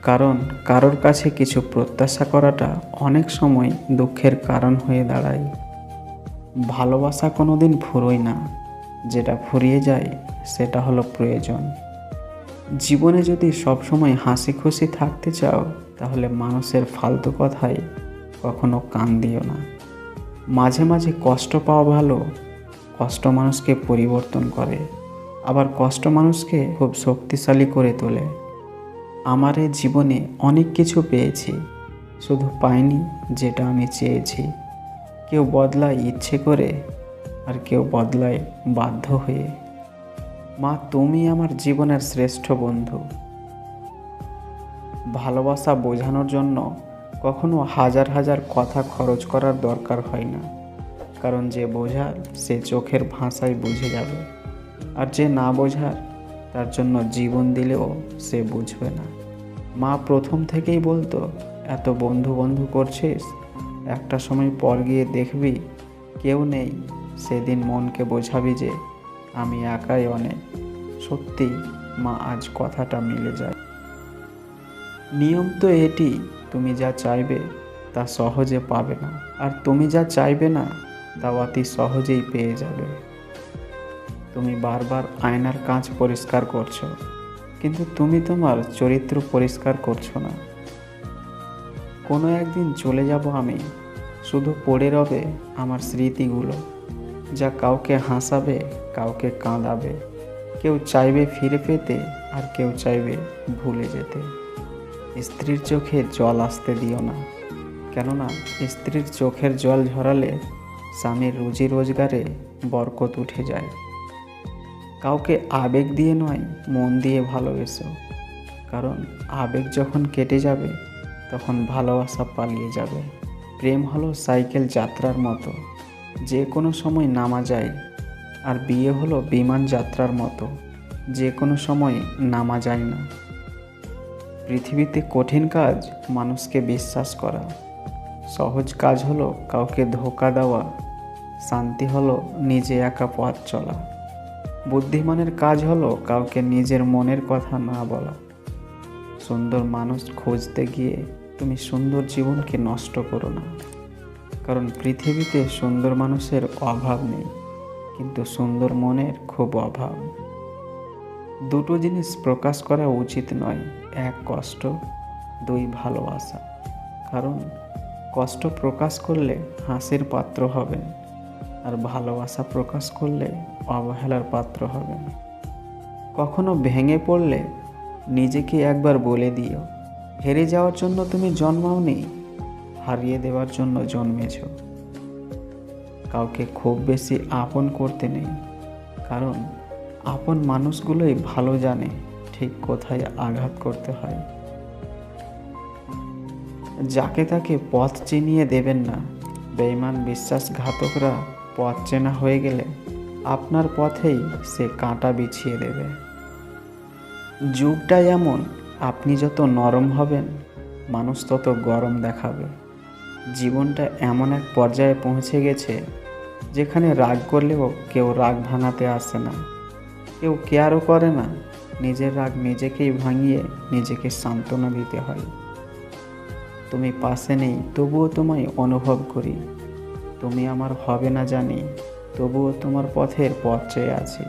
কারণ কারোর কাছে কিছু প্রত্যাশা করাটা অনেক সময় দুঃখের কারণ হয়ে দাঁড়ায়। ভালোবাসা কোনোদিন ফুরোয় না, যেটা ফুরিয়ে যায় সেটা হলো প্রয়োজন। জীবনে যদি সবসময় হাসি খুশি থাকতে চাও, তাহলে মানুষের ফালতু কথায় কখনো কান দিও না। মাঝে মাঝে কষ্ট পাওয়া ভালো, কষ্ট মানুষকে পরিবর্তন করে, আবার কষ্ট মানুষকে খুব শক্তিশালী করে তোলে। আমার এই জীবনে অনেক কিছু পেয়েছি, শুধু পাইনি যেটা আমি চেয়েছি। কেউ বদলায় ইচ্ছে করে, আর কেউ বদলায় বাধ্য হয়ে। মা, তুমি আমার জীবনের শ্রেষ্ঠ বন্ধু। ভালোবাসা বোঝানোর জন্য কখনো হাজার হাজার কথা খরচ করার দরকার হয় না, কারণ যে বোঝার সে চোখের ভাষায় বুঝে যাবে, আর যে না বোঝার তার জন্য জীবন দিলেও সে বুঝবে না। মা প্রথম থেকেই বলতো, এত বন্ধু বন্ধু করছিস, একটা সময় পর গিয়ে দেখবি কেউ নেই, সেদিন মনকে বোঝাবি যে আমি একাই অনেক। সত্যি মা, আজ কথাটা মিলে যায়। নিয়ম তো এটি, তুমি যা চাইবে তা সহজে পাবে না, আর তুমি যা চাইবে না তা অতি সহজেই পেয়ে যাবে। তুমি বারবার আয়নার কাঁচ পরিষ্কার করছো, কিন্তু তুমি তোমার চরিত্র পরিষ্কার করছো না। কোনো একদিন চলে যাব আমি, শুধু পড়ে রবে আমার স্মৃতিগুলো, যা কাউকে হাসাবে, কাউকে কাঁদাবে। কেউ চাইবে ফিরে পেতে, আর কেউ চাইবে ভুলে যেতে। স্ত্রীর চোখে জল আসতে দিও না, কেননা স্ত্রীর চোখের জল ঝরালে স্বামীর রুজি রোজগারে বরকত উঠে যায়। কাউকে আবেগ দিয়ে নয়, মন দিয়ে ভালোবেসো, কারণ আবেগ যখন কেটে যাবে তখন ভালোবাসা পালিয়ে যাবে। প্রেম হলো সাইকেল যাত্রার মতো, যে কোনো সময় নামা যায়, আর বিয়ে হলো বিমান যাত্রার মতো, যে কোনো সময় নামা যায় না। পৃথিবীতে কঠিন কাজ মানুষকে বিশ্বাস করা, সহজ কাজ হলো কাউকে ধোঁকা দেওয়া, শান্তি হলো নিজে একা পথ চলা, বুদ্ধিমানের কাজ হলো কাউকে নিজের মনের কথা না বলা। সুন্দর মানুষ খুঁজতে গিয়ে তুমি সুন্দর জীবনকে নষ্ট করো না, কারণ পৃথিবীতে সুন্দর মানুষের অভাব নেই, কিন্তু সুন্দর মনের খুব অভাব। দুটো জিনিস প্রকাশ করা উচিত নয়, এক কষ্ট, দুই ভালোবাসা। কারণ কষ্ট প্রকাশ করলে হাসির পাত্র হবেন, আর ভালোবাসা প্রকাশ করলে অবহেলার পাত্র হবেন। কখনো ভেঙে পড়লে নিজেকে একবার বলে দিও, হেরে যাওয়ার জন্য তুমি জন্মাওনি, হারিয়ে দেওয়ার জন্য জন্মেছ। কাউকে খুব বেশি আপন করতে নেই, কারণ আপন মানুষগুলোই ভালো জানে ঠিক কোথায় আঘাত করতে হয়। যাকে তাকে পথ চিনিয়ে দেবেন না, বেঈমান বিশ্বাসঘাতকরা পথ চেনা হয়ে গেলে আপনার পথেই সে কাঁটা বিছিয়ে দেবে। যুগটা এমন, আপনি যত নরম হবেন মানুষ তত গরম দেখাবে। জীবনটা এমন এক পর্যায়ে পৌঁছে গেছে যেখানে রাগ করলেও কেউ রাগ ভাঙাতে আসে না, কেউ কেয়ারও করে না। নিজের রাগ নিজেকেই ভাঙিয়ে নিজেকে সান্ত্বনা দিতে হয়। তুমি পাশে নেই তবুও তোমায় অনুভব করি, তুমি আমার হবে না জানি তবুও তোমার পথের পথ চেয়ে আছি।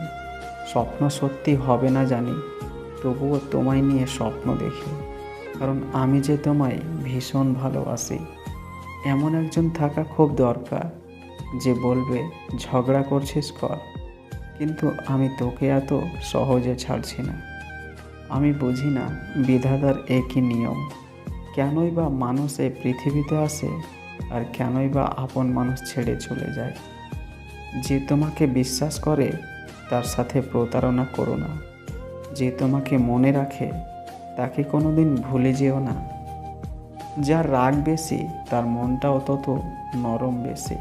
স্বপ্ন সত্যি হবে না জানি, তবুও তোমায় নিয়ে স্বপ্ন দেখি, কারণ আমি যে তোমায় ভীষণ ভালোবাসি। এমন একজন থাকা খুব দরকার যে বলবে ঝগড়া করছিস কর, কিন্তু আমি তোকে এত সহজে ছাড়ছি না। আমি বুঝি না বিধাতার একই নিয়ম, কেনই বা মানুষ এই পৃথিবীতে আসে, আর কেনই বা আপন মানুষ ছেড়ে চলে যায়। যে তোমাকে বিশ্বাস করে তার সাথে প্রতারণা করো না, যে তোমাকে মনে রাখে তাকে কোনোদিন ভুলে যেও না। যার রাগ বেশি তার মনটাও তত নরম বেশি।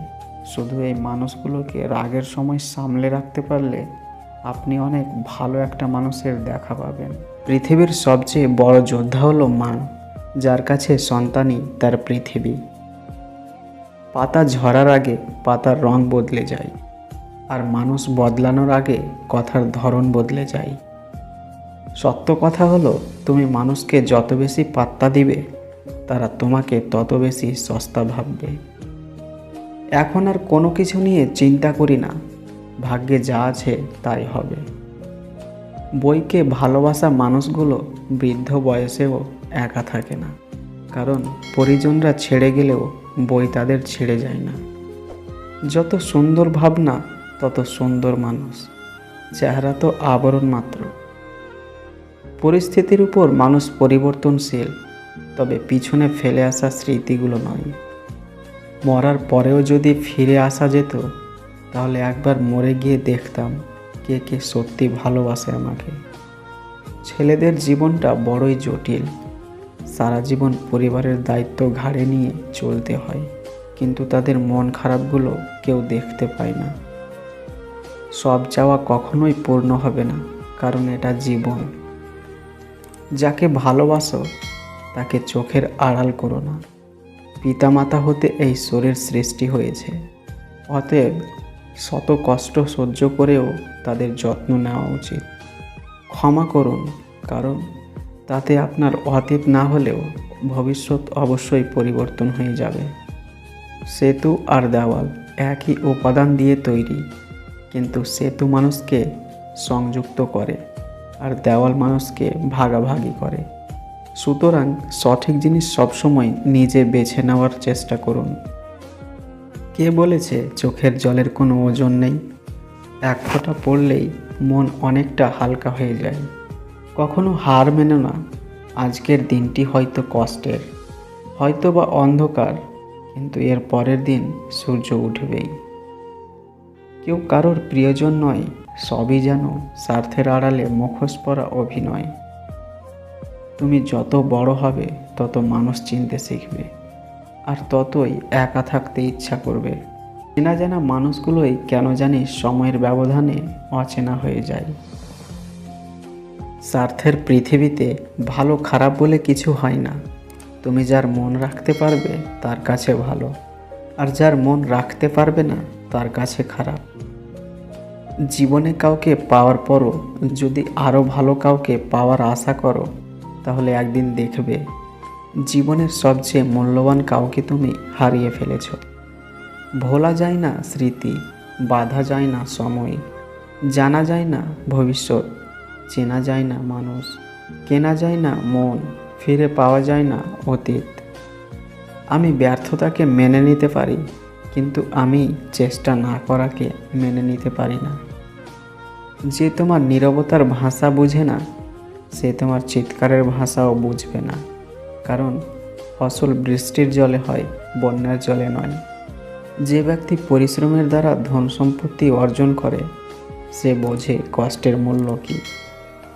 শুধু এই মানুষগুলোকে রাগের সময় সামলে রাখতে পারলে আপনি অনেক ভালো একটা মানুষের দেখা পাবেন। পৃথিবীর সবচেয়ে বড় যোদ্ধা হলো মা, যার কাছে সন্তানই তার পৃথিবী। পাতা ঝরার আগে পাতার রং বদলে যায়, আর মানুষ বদলানোর আগে কথার ধরন বদলে যায়। সত্য কথা হলো, তুমি মানুষকে যত বেশি পাত্তা দিবে তারা তোমাকে তত বেশি সস্তা ভাববে। এখন আর কোনো কিছু নিয়ে চিন্তা করি না, ভাগ্যে যা আছে তাই হবে। বইকে ভালোবাসা মানুষগুলো বৃদ্ধ বয়সেও একা থাকে না, কারণ পরিজনরা ছেড়ে গেলেও বই তাদের ছেড়ে যায় না। যত সুন্দর ভাবনা তত সুন্দর মানুষ, চেহারা তো আবরণ মাত্র। পরিস্থিতির উপর মানুষ পরিবর্তনশীল, তবে পিছনে ফেলে আসা স্মৃতিগুলো নয়। মরার পরেও যদি ফিরে আসা যেত, তাহলে একবার মরে গিয়ে দেখতাম কে কে সত্যি ভালোবাসে আমাকে। ছেলেদের জীবনটা বড়ই জটিল, সারা জীবন পরিবারের দায়িত্ব ঘাড়ে নিয়ে চলতে হয়, কিন্তু তাদের মন খারাপগুলো কেউ দেখতে পায় না। সব চাওয়া কখনোই পূর্ণ হবে না, কারণ এটা জীবন। যাকে ভালোবাসো তাকে চোখের আড়াল করো না। পিতামাতা হতে এই শরীর সৃষ্টি হয়েছে, অতএব শত কষ্ট সহ্য করেও তাদের যত্ন নেওয়া উচিত। ক্ষমা করুন, কারণ তাতে আপনার অতীত না হলেও ভবিষ্যৎ অবশ্যই পরিবর্তন হয়ে যাবে। সেতু আর দেওয়াল একই উপাদান দিয়ে তৈরি, কিন্তু সেতু মানুষকে সংযুক্ত করে আর দেওয়াল মানুষকে ভাগাভাগি করে। সুতরাং সঠিক জিনিস সবসময় নিজে বেছে নেওয়ার চেষ্টা করুন। কে বলেছে চোখের জলের কোনো ওজন নেই? এক ফোঁটা পড়লেই মন অনেকটা হালকা হয়ে যায়। কখনো হার মেনো না। আজকের দিনটি হয়তো কষ্টের, হয়তো বা অন্ধকার, কিন্তু এর পরের দিন সূর্য উঠবেই। কেউ কারোর প্রিয়জন নয়, সবই যেন স্বার্থের আড়ালে মুখোশ পরা অভিনয়। তুমি যত বড় হবে তত মানুষ চিনতে শিখবে, আর ততই একা থাকতে ইচ্ছা করবে। চেনা জানা মানুষগুলোই কেন জানি সময়ের ব্যবধানে অচেনা হয়ে যায়। স্বার্থের পৃথিবীতে ভালো খারাপ বলে কিছু হয় না। তুমি যার মন রাখতে পারবে তার কাছে ভালো, আর যার মন রাখতে পারবে না তার কাছে খারাপ। জীবনে কাউকে পাওয়ার পরও যদি আরও ভালো কাউকে পাওয়ার আশা করো, তাহলে একদিন দেখবে জীবনের সবচেয়ে মূল্যবান কাউকে তুমি হারিয়ে ফেলেছ। ভোলা যায় না স্মৃতি, বাধা যায় না সময়, জানা যায় না ভবিষ্যৎ, চেনা যায় না মানুষ, কেনা যায় না মন, ফিরে পাওয়া যায় না অতীত। আমি ব্যর্থতাকে মেনে নিতে পারি, কিন্তু আমি চেষ্টা না করাকে মেনে নিতে পারি না। যে তোমার নীরবতার ভাষা বুঝে না, সে তোমার চিৎকারের ভাষাও বুঝবে না। কারণ ফসল বৃষ্টির জলে হয়, বন্যার জলে নয়। যে ব্যক্তি পরিশ্রমের দ্বারা ধন সম্পত্তি অর্জন করে, সে বোঝে কষ্টের মূল্য কী।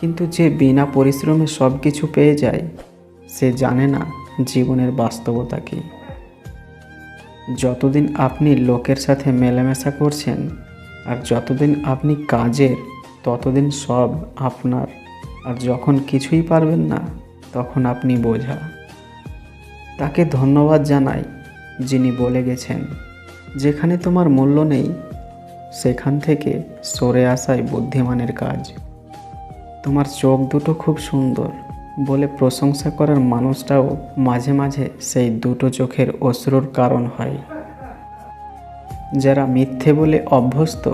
কিন্তু যে বিনা পরিশ্রমে সব কিছু পেয়ে যায়, সে জানে না জীবনের বাস্তবতা কী। যতদিন আপনি লোকের সাথে মেলামেশা করছেন আর যতদিন আপনি কাজের, ততদিন সব আপনার। আর যখন কিছুই পারবেন না, তখন আপনি বোঝা। তাকে ধন্যবাদ জানাই যিনি বলে গেছেন, যেখানে তোমার মূল্য নেই সেখান থেকে সরে আসাই বুদ্ধিমানের কাজ। তোমার চোখ দুটো খুব সুন্দর বলে প্রশংসা করার মানুষটাও মাঝে মাঝে সেই দুটো চোখের অশ্রুর কারণ হয়। যারা মিথ্যে বলে অভ্যস্ত,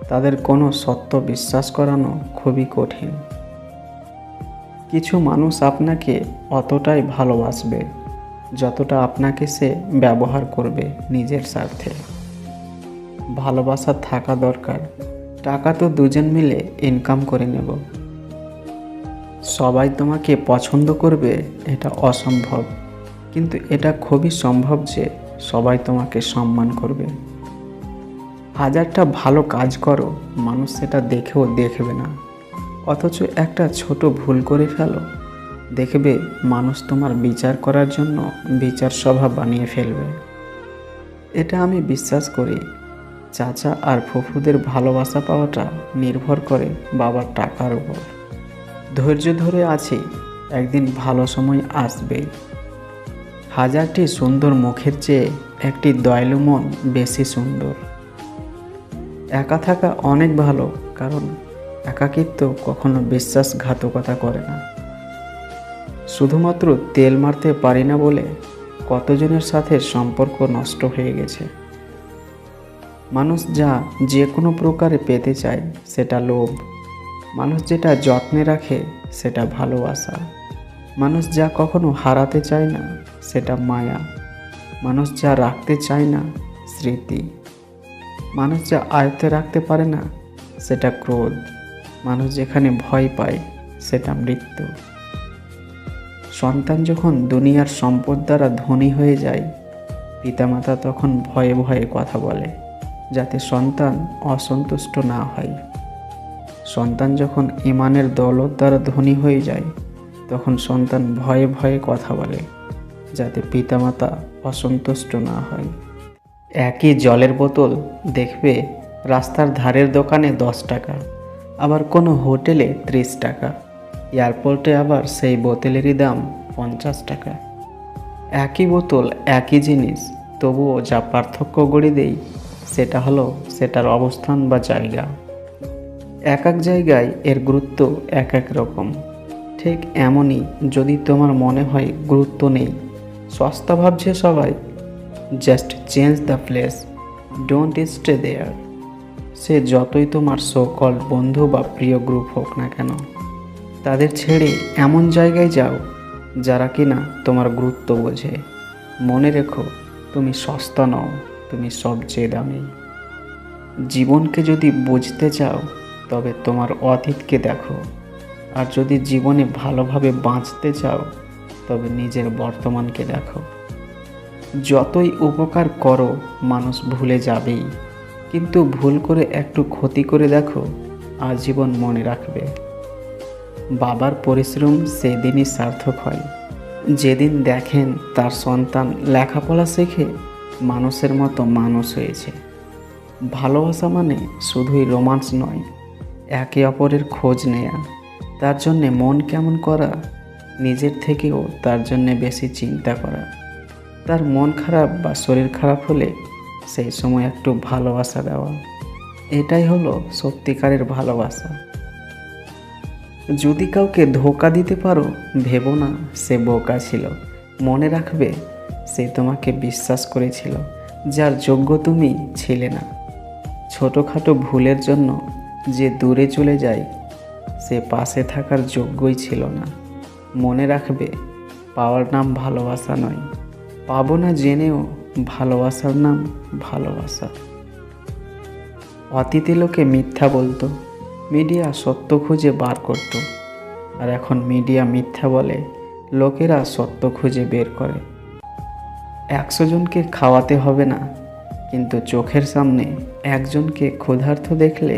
তাদের কোনো সত্য বিশ্বাস করানো খুবই কঠিন। কিছু মানুষ আপনাকে অতটাই ভালোবাসবে যতটা আপনাকে সে ব্যবহার করবে নিজের স্বার্থে। ভালোবাসা থাকা দরকার, টাকা তো দুজন মিলে ইনকাম করে নেব। সবাই তোমাকে পছন্দ করবে এটা অসম্ভব, কিন্তু এটা খুবই সম্ভব যে সবাই তোমাকে সম্মান করবে। হাজারটা ভালো কাজ করো, মানুষ সেটা দেখেও দেখবে না। অথচ একটা ছোট ভুল করে ফেলো, দেখবে মানুষ তোমার বিচার করার জন্য বিচার সভা বানিয়ে ফেলবে। এটা আমি বিশ্বাস করি। চাচা আর ফুফুদের ভালোবাসা পাওয়াটা নির্ভর করে বাবার টাকার উপর। ধৈর্য ধরে আছি, একদিন ভালো সময় আসবেই। হাজারটি সুন্দর মুখের চেয়ে একটি দয়ালু মন বেশি সুন্দর। একা থাকা অনেক ভালো, কারণ একাকিত্ব কখনো বিশ্বাসঘাতকতা করে না। শুধুমাত্র তেল মারতে পারি না বলে কতজনের সাথে সম্পর্ক নষ্ট হয়ে গেছে। মানুষ যা যে কোনো প্রকারে পেতে চায় সেটা লোভ। মানুষ যেটা যত্নে রাখে সেটা ভালোবাসা। মানুষ যা কখনো হারাতে চায় না সেটা মায়া। মানুষ যা রাখতে চায় না স্মৃতি। মানুষ যা আয়ত্তে রাখতে পারে না সেটা ক্রোধ। মানুষ যেখানে ভয় পায় সেটা মৃত্যু। সন্তান যখন দুনিয়ার সম্পদ দ্বারা ধনী হয়ে যায়, পিতামাতা তখন ভয়ে ভয়ে কথা বলে যাতে সন্তান অসন্তুষ্ট না হয়। সন্তান যখন ইমানের দৌলত দ্বারা ধনী হয়ে যায়, তখন সন্তান ভয়ে ভয়ে কথা বলে যাতে পিতামাতা অসন্তুষ্ট না হয়। একই জলের বোতল দেখবে রাস্তার ধারের দোকানে 10 টাকা, আবার কোনো হোটেলে 30 টাকা, এয়ারপোর্টে আবার সেই বোতলেরই দাম 50 টাকা। একই বোতল একই জিনিস, তবুও যা পার্থক্য গড়ে দেই সেটা হলো সেটার অবস্থান বা জায়গা। এক এক জায়গায় এর গুরুত্ব এক এক রকম। ঠিক এমনই, যদি তোমার মনে হয় গুরুত্ব নেই, সস্তা ভাবছে সবাই, just change the place, don't stay there. সে যতই তোমার সকল বন্ধু বা প্রিয় গ্রুপ হোক না কেন, তাদের ছেড়ে এমন জায়গায় যাও যারা কিনা তোমার গুরুত্ব বোঝে। মনে রেখো, তুমি সস্তা নও, তুমি সবচেয়ে দামি। জীবনকে যদি বুঝতে চাও তবে তোমার অতীতকে দেখো, আর যদি জীবনে ভালোভাবে বাঁচতে চাও তবে নিজের বর্তমানকে দেখো। যতই উপকার করো মানুষ ভুলে যাবেই, কিন্তু ভুল করে একটু ক্ষতি করে দেখো, আজীবন মনে রাখবে। বাবার পরিশ্রম সেদিনই সার্থক হয় যেদিন দেখেন তার সন্তান লেখাপড়া শিখে মানুষের মতো মানুষ হয়েছে। ভালোবাসা মানে শুধুই রোমান্স নয়, একে অপরের খোঁজ নেয়া, তার জন্যে মন কেমন করা, নিজের থেকেও তার জন্যে বেশি চিন্তা করা। তার মন খারাপ বা শরীর খারাপ হলে সেই সময় একটু ভালোবাসা দেওয়া, এটাই হলো সত্যিকারের ভালোবাসা। যদি কাউকে ধোঁকা দিতে পারো, ভেবো না সে বোকা ছিল, মনে রাখবে সে তোমাকে বিশ্বাস করেছিল যার যোগ্য তুমি ছিলে না। ছোটোখাটো ভুলের জন্য যে দূরে চলে যায় সে পাশে থাকার যোগ্যই ছিল না। মনে রাখবে, পাওয়ার নাম ভালোবাসা নয়, পাবো না জেনেও ভালোবাসার নাম ভালোবাসা। অতীতে লোকে মিথ্যা বলতো, মিডিয়া সত্য খুঁজে বার করত, আর এখন মিডিয়া মিথ্যা বলে, লোকেরা সত্য খুঁজে বের করে। 100 জনকে খাওয়াতে হবে না, কিন্তু চোখের সামনে একজনকে ক্ষুধার্ত দেখলে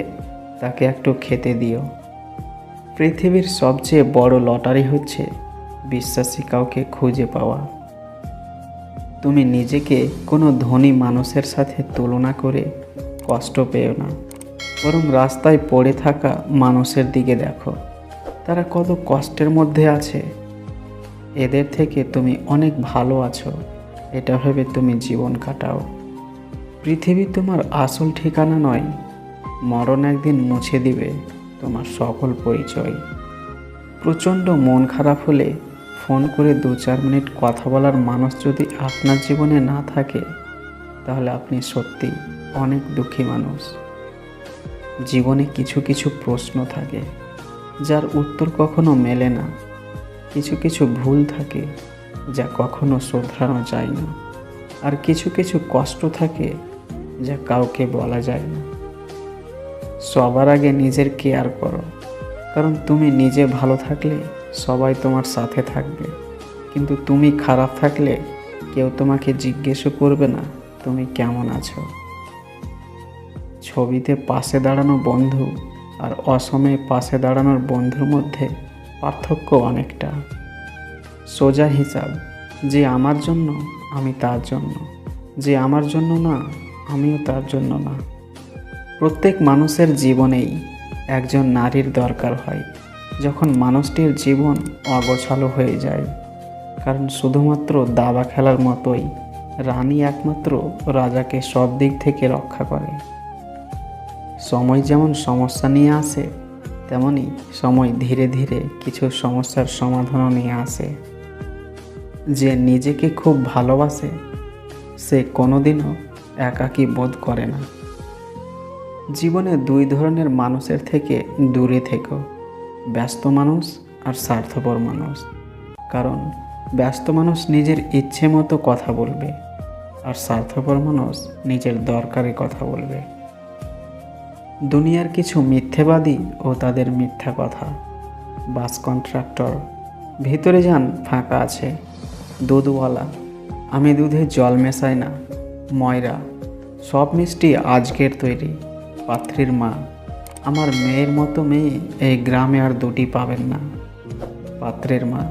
তাকে একটু খেতে দিও। পৃথিবীর সবচেয়ে বড় লটারি হচ্ছে বিশ্বাসী কাউকে খুঁজে পাওয়া। তুমি নিজেকে কোনো ধনী মানুষের সাথে তুলনা করে কষ্ট পেও না, বরং রাস্তায় পড়ে থাকা মানুষের দিকে দেখো, তারা কত কষ্টের মধ্যে আছে। এদের থেকে তুমি অনেক ভালো আছো, এটা ভেবে তুমি জীবন কাটাও। পৃথিবী তোমার আসল ঠিকানা নয়, মরণ একদিন মুছে দিবে তোমার সকল পরিচয়। প্রচণ্ড মন খারাপ হলে ফোন করে 2-4 মিনিট কথা বলার মানুষ যদি আপনার জীবনে না থাকে, তাহলে আপনি সত্যি অনেক দুঃখী মানুষ। জীবনে কিছু কিছু প্রশ্ন থাকে যার উত্তর কখনো মেলে না, কিছু কিছু ভুল থাকে যা কখনো শোধরানো যায় না, আর কিছু কিছু কষ্ট থাকে যা কাউকে বলা যায় না। সবার আগে নিজের কেয়ার করো, কারণ তুমি নিজে ভালো থাকলে সবাই তোমার সাথে থাকবে, কিন্তু তুমি খারাপ থাকলে কেউ তোমাকে জিজ্ঞেসও করবে না তুমি কেমন আছো। ছবিতে পাশে দাঁড়ানো বন্ধু আর অসময়ে পাশে দাঁড়ানোর বন্ধুর মধ্যে পার্থক্য অনেকটা। সোজা হিসাব, যে আমার জন্য আমি তার জন্য, যে আমার জন্য না আমিও তার জন্য না। প্রত্যেক মানুষের জীবনেই একজন নারীর দরকার হয় যখন মানুষটির জীবন অগোছালো হয়ে যায়, কারণ শুধুমাত্র দাবা খেলার মতোই রানী একমাত্র রাজাকে সব দিক থেকে রক্ষা করে। সময় যেমন সমস্যা নিয়ে আসে, তেমনি সময় ধীরে ধীরে কিছু সমস্যার সমাধানও নিয়ে আসে। যে নিজেকে খুব ভালোবাসে সে কোনোদিনও একাকী বোধ করে না। জীবনে 2 ধরনের মানুষের থেকে দূরে থেকো, ব্যস্ত মানুষ আর স্বার্থপর মানুষ। কারণ ব্যস্ত মানুষ নিজের ইচ্ছে মতো কথা বলবে, আর স্বার্থপর মানুষ নিজের দরকারে কথা বলবে। দুনিয়ার কিছু মিথ্যেবাদী ও তাদের মিথ্যা কথা। বাস কন্ট্রাক্টর, ভিতরে যান ফাঁকা আছে। দুধওয়ালা, আমি দুধে জল মেশাই না। ময়রা, সব মিষ্টি আজকের তৈরি। পাত্রীর মা, আমার মেয়ের মতো মেয়ে এই গ্রামে আর 2টি পাবেন না। পাত্রের মা,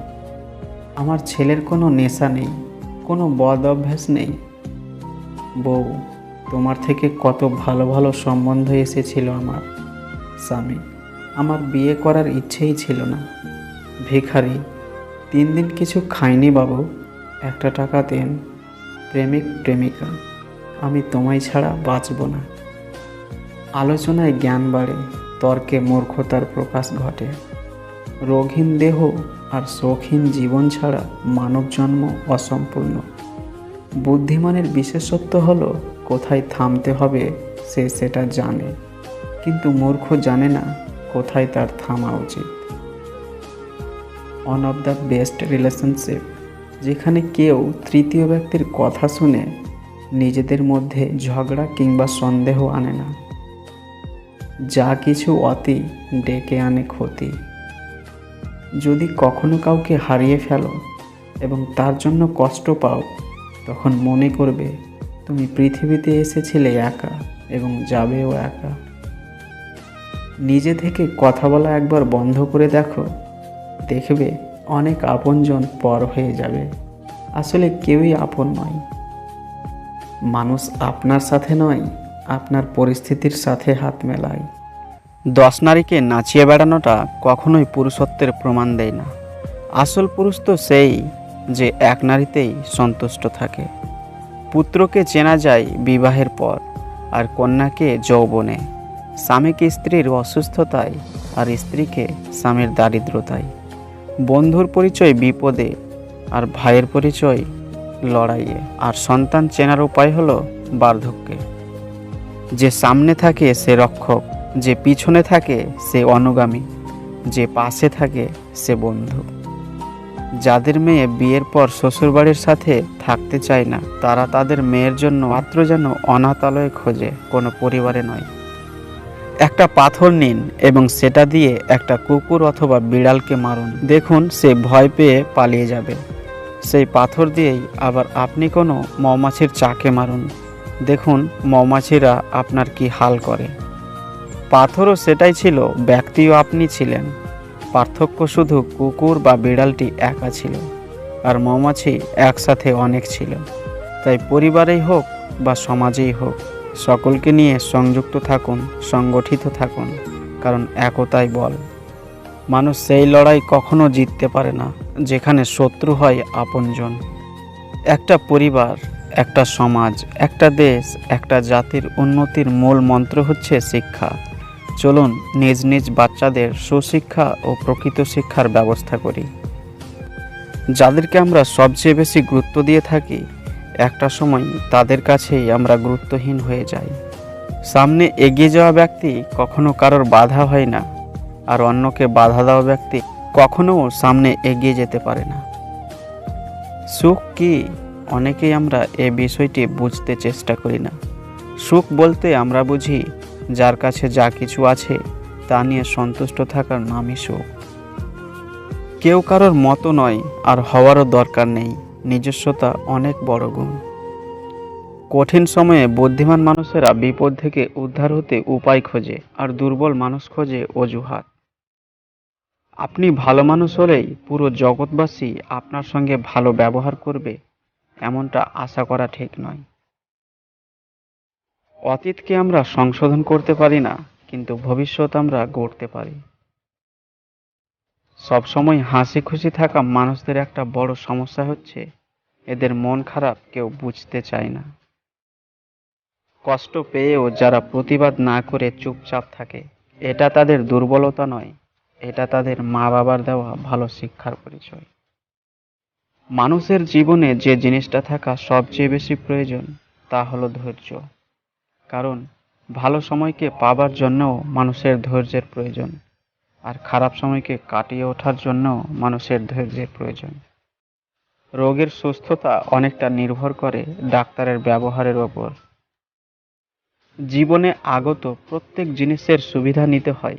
আমার ছেলের কোনো নেশা নেই, কোনো বদ অভ্যাস নেই। বউ, তোমার থেকে কত ভালো ভালো সম্বন্ধ এসেছিল আমার। স্বামী, আমার বিয়ে করার ইচ্ছেই ছিল না। ভিখারি, 3 দিন কিছু খাইনি বাবু, 1 টাকা দেন। প্রেমিক প্রেমিকা, আমি তোমায় ছাড়া বাঁচব না। আলোচনায় জ্ঞান বাড়ে, তর্কে মূর্খতার প্রকাশ ঘটে। রোগহীন দেহ আর শৌখিন জীবন ছাড়া মানব জন্ম অসম্পূর্ণ। বুদ্ধিমানের বিশেষত্ব হলো কোথায় থামতে হবে সে সেটা জানে, কিন্তু মূর্খ জানে না কোথায় তার থামা উচিত। One of the best relationship, যেখানে কেউ তৃতীয় ব্যক্তির কথা শুনে নিজেদের মধ্যে ঝগড়া কিংবা সন্দেহ আনে না। যা কিছু অতি ডেকে আনে ক্ষতি। যদি কখনো কাউকে হারিয়ে ফেলো এবং তার জন্য কষ্ট পাও, তখন মনে করবে তুমি পৃথিবীতে এসেছিলে একা এবং যাবেও একা। নিজে থেকে কথা বলা একবার বন্ধ করে দেখো, দেখবে অনেক আপনজন পর হয়ে যাবে। আসলে কেউই আপন নয়। মানুষ আপনার সাথে নয়, আপনার পরিস্থিতির সাথে হাত মেলায়। 10 নারীকে নাচিয়ে বেড়ানোটা কখনোই পুরুষত্বের প্রমাণ দেয় না। আসল পুরুষ তো সেই যে এক নারীতেই সন্তুষ্ট থাকে। পুত্রকে চেনা যায় বিবাহের পর, আর কন্যাকে যৌবনে। স্বামীকে স্ত্রীর অসুস্থতায়, আর স্ত্রীকে স্বামীর দারিদ্রতায়। বন্ধুর পরিচয় বিপদে, আর ভাইয়ের পরিচয় লড়াইয়ে। আর সন্তান চেনার উপায় হলো বার্ধক্যে। যে সামনে থাকে সে রক্ষক, যে পিছনে থাকে সে অনুগামী, যে পাশে থাকে সে বন্ধু। যাদের মেয়ে বিয়ের পর শ্বশুরবাড়ির সাথে থাকতে চায় না, তারা তাদের মেয়ের জন্য মাত্র যেন অনাথালয়ে খোঁজে, কোনো পরিবারে নয়। একটা পাথর নিন এবং সেটা দিয়ে একটা কুকুর অথবা বিড়ালকে মারুন, দেখুন সে ভয় পেয়ে পালিয়ে যাবে। সেই পাথর দিয়েই আবার আপনি কোনো মৌমাছির চাকে মারুন, দেখুন মৌমাছিরা আপনার কি হাল করে। পাথরও সেটাই ছিল, ব্যক্তিও আপনি ছিলেন। পার্থক্য শুধু কুকুর বা বিড়ালটি একা ছিল, আর মৌমাছি একসাথে অনেক ছিল। তাই পরিবারেই হোক বা সমাজেই হোক, সকলকে নিয়ে সংযুক্ত থাকুন, সংগঠিত থাকুন, কারণ একতাই বল। মানুষ সেই লড়াই কখনো জিততে পারে না যেখানে শত্রু হয় আপনজন। একটা পরিবার, একটা সমাজ, একটা দেশ, একটা জাতির উন্নতির মূল মন্ত্র হচ্ছে শিক্ষা। চলুন নিজ নিজ বাচ্চাদের সুশিক্ষা ও প্রকৃত শিক্ষার ব্যবস্থা করি। যাদেরকে আমরা সবচেয়ে বেশি গুরুত্ব দিয়ে থাকি, একটা সময় তাদের কাছেই আমরা গুরুত্বহীন হয়ে যাই। সামনে এগিয়ে যাওয়া ব্যক্তি কখনো কারোর বাধা হয় না, আর অন্যকে বাধা দেওয়া ব্যক্তি কখনো সামনে এগিয়ে যেতে পারে না। সুখ কি? অনেকেই আমরা এই বিষয়টি বুঝতে চেষ্টা করি না। সুখ বলতে আমরা বুঝি যার কাছে যা কিছু আছে তা নিয়ে সন্তুষ্ট থাকার নামই সুখ। কেউ কারোর মতো নয়, আর হওয়ারও দরকার নেই। নিজস্বতা অনেক বড় গুণ। কঠিন সময়ে বুদ্ধিমান মানুষেরা বিপদ থেকে উদ্ধার হতে উপায় খোঁজে, আর দুর্বল মানুষ খোঁজে অজুহাত। আপনি ভালো মানুষ হলেই পুরো জগৎবাসী আপনার সঙ্গে ভালো ব্যবহার করবে, এমনটা আশা করা ঠিক নয়। অতীতকে আমরা সংশোধন করতে পারি না, কিন্তু ভবিষ্যৎ আমরা গড়তে পারি। সবসময় হাসি খুশি থাকা মানুষদের একটা বড় সমস্যা হচ্ছে এদের মন খারাপ কেউ বুঝতে চায় না। কষ্ট পেয়েও যারা প্রতিবাদ না করে চুপচাপ থাকে, এটা তাদের দুর্বলতা নয়, এটা তাদের মা বাবার দেওয়া ভালো শিক্ষার পরিচয়। মানুষের জীবনে যে জিনিসটা থাকা সবচেয়ে বেশি প্রয়োজন তা হলো ধৈর্য। কারণ ভালো সময়কে পাবার জন্যও মানুষের ধৈর্যের প্রয়োজন, আর খারাপ সময়কে কাটিয়ে ওঠার জন্য মানুষের ধৈর্যের প্রয়োজন। রোগের সুস্থতা অনেকটা নির্ভর করে ডাক্তারের ব্যবহারের ওপর। জীবনে আগত প্রত্যেক জিনিসের সুবিধা নিতে হয়,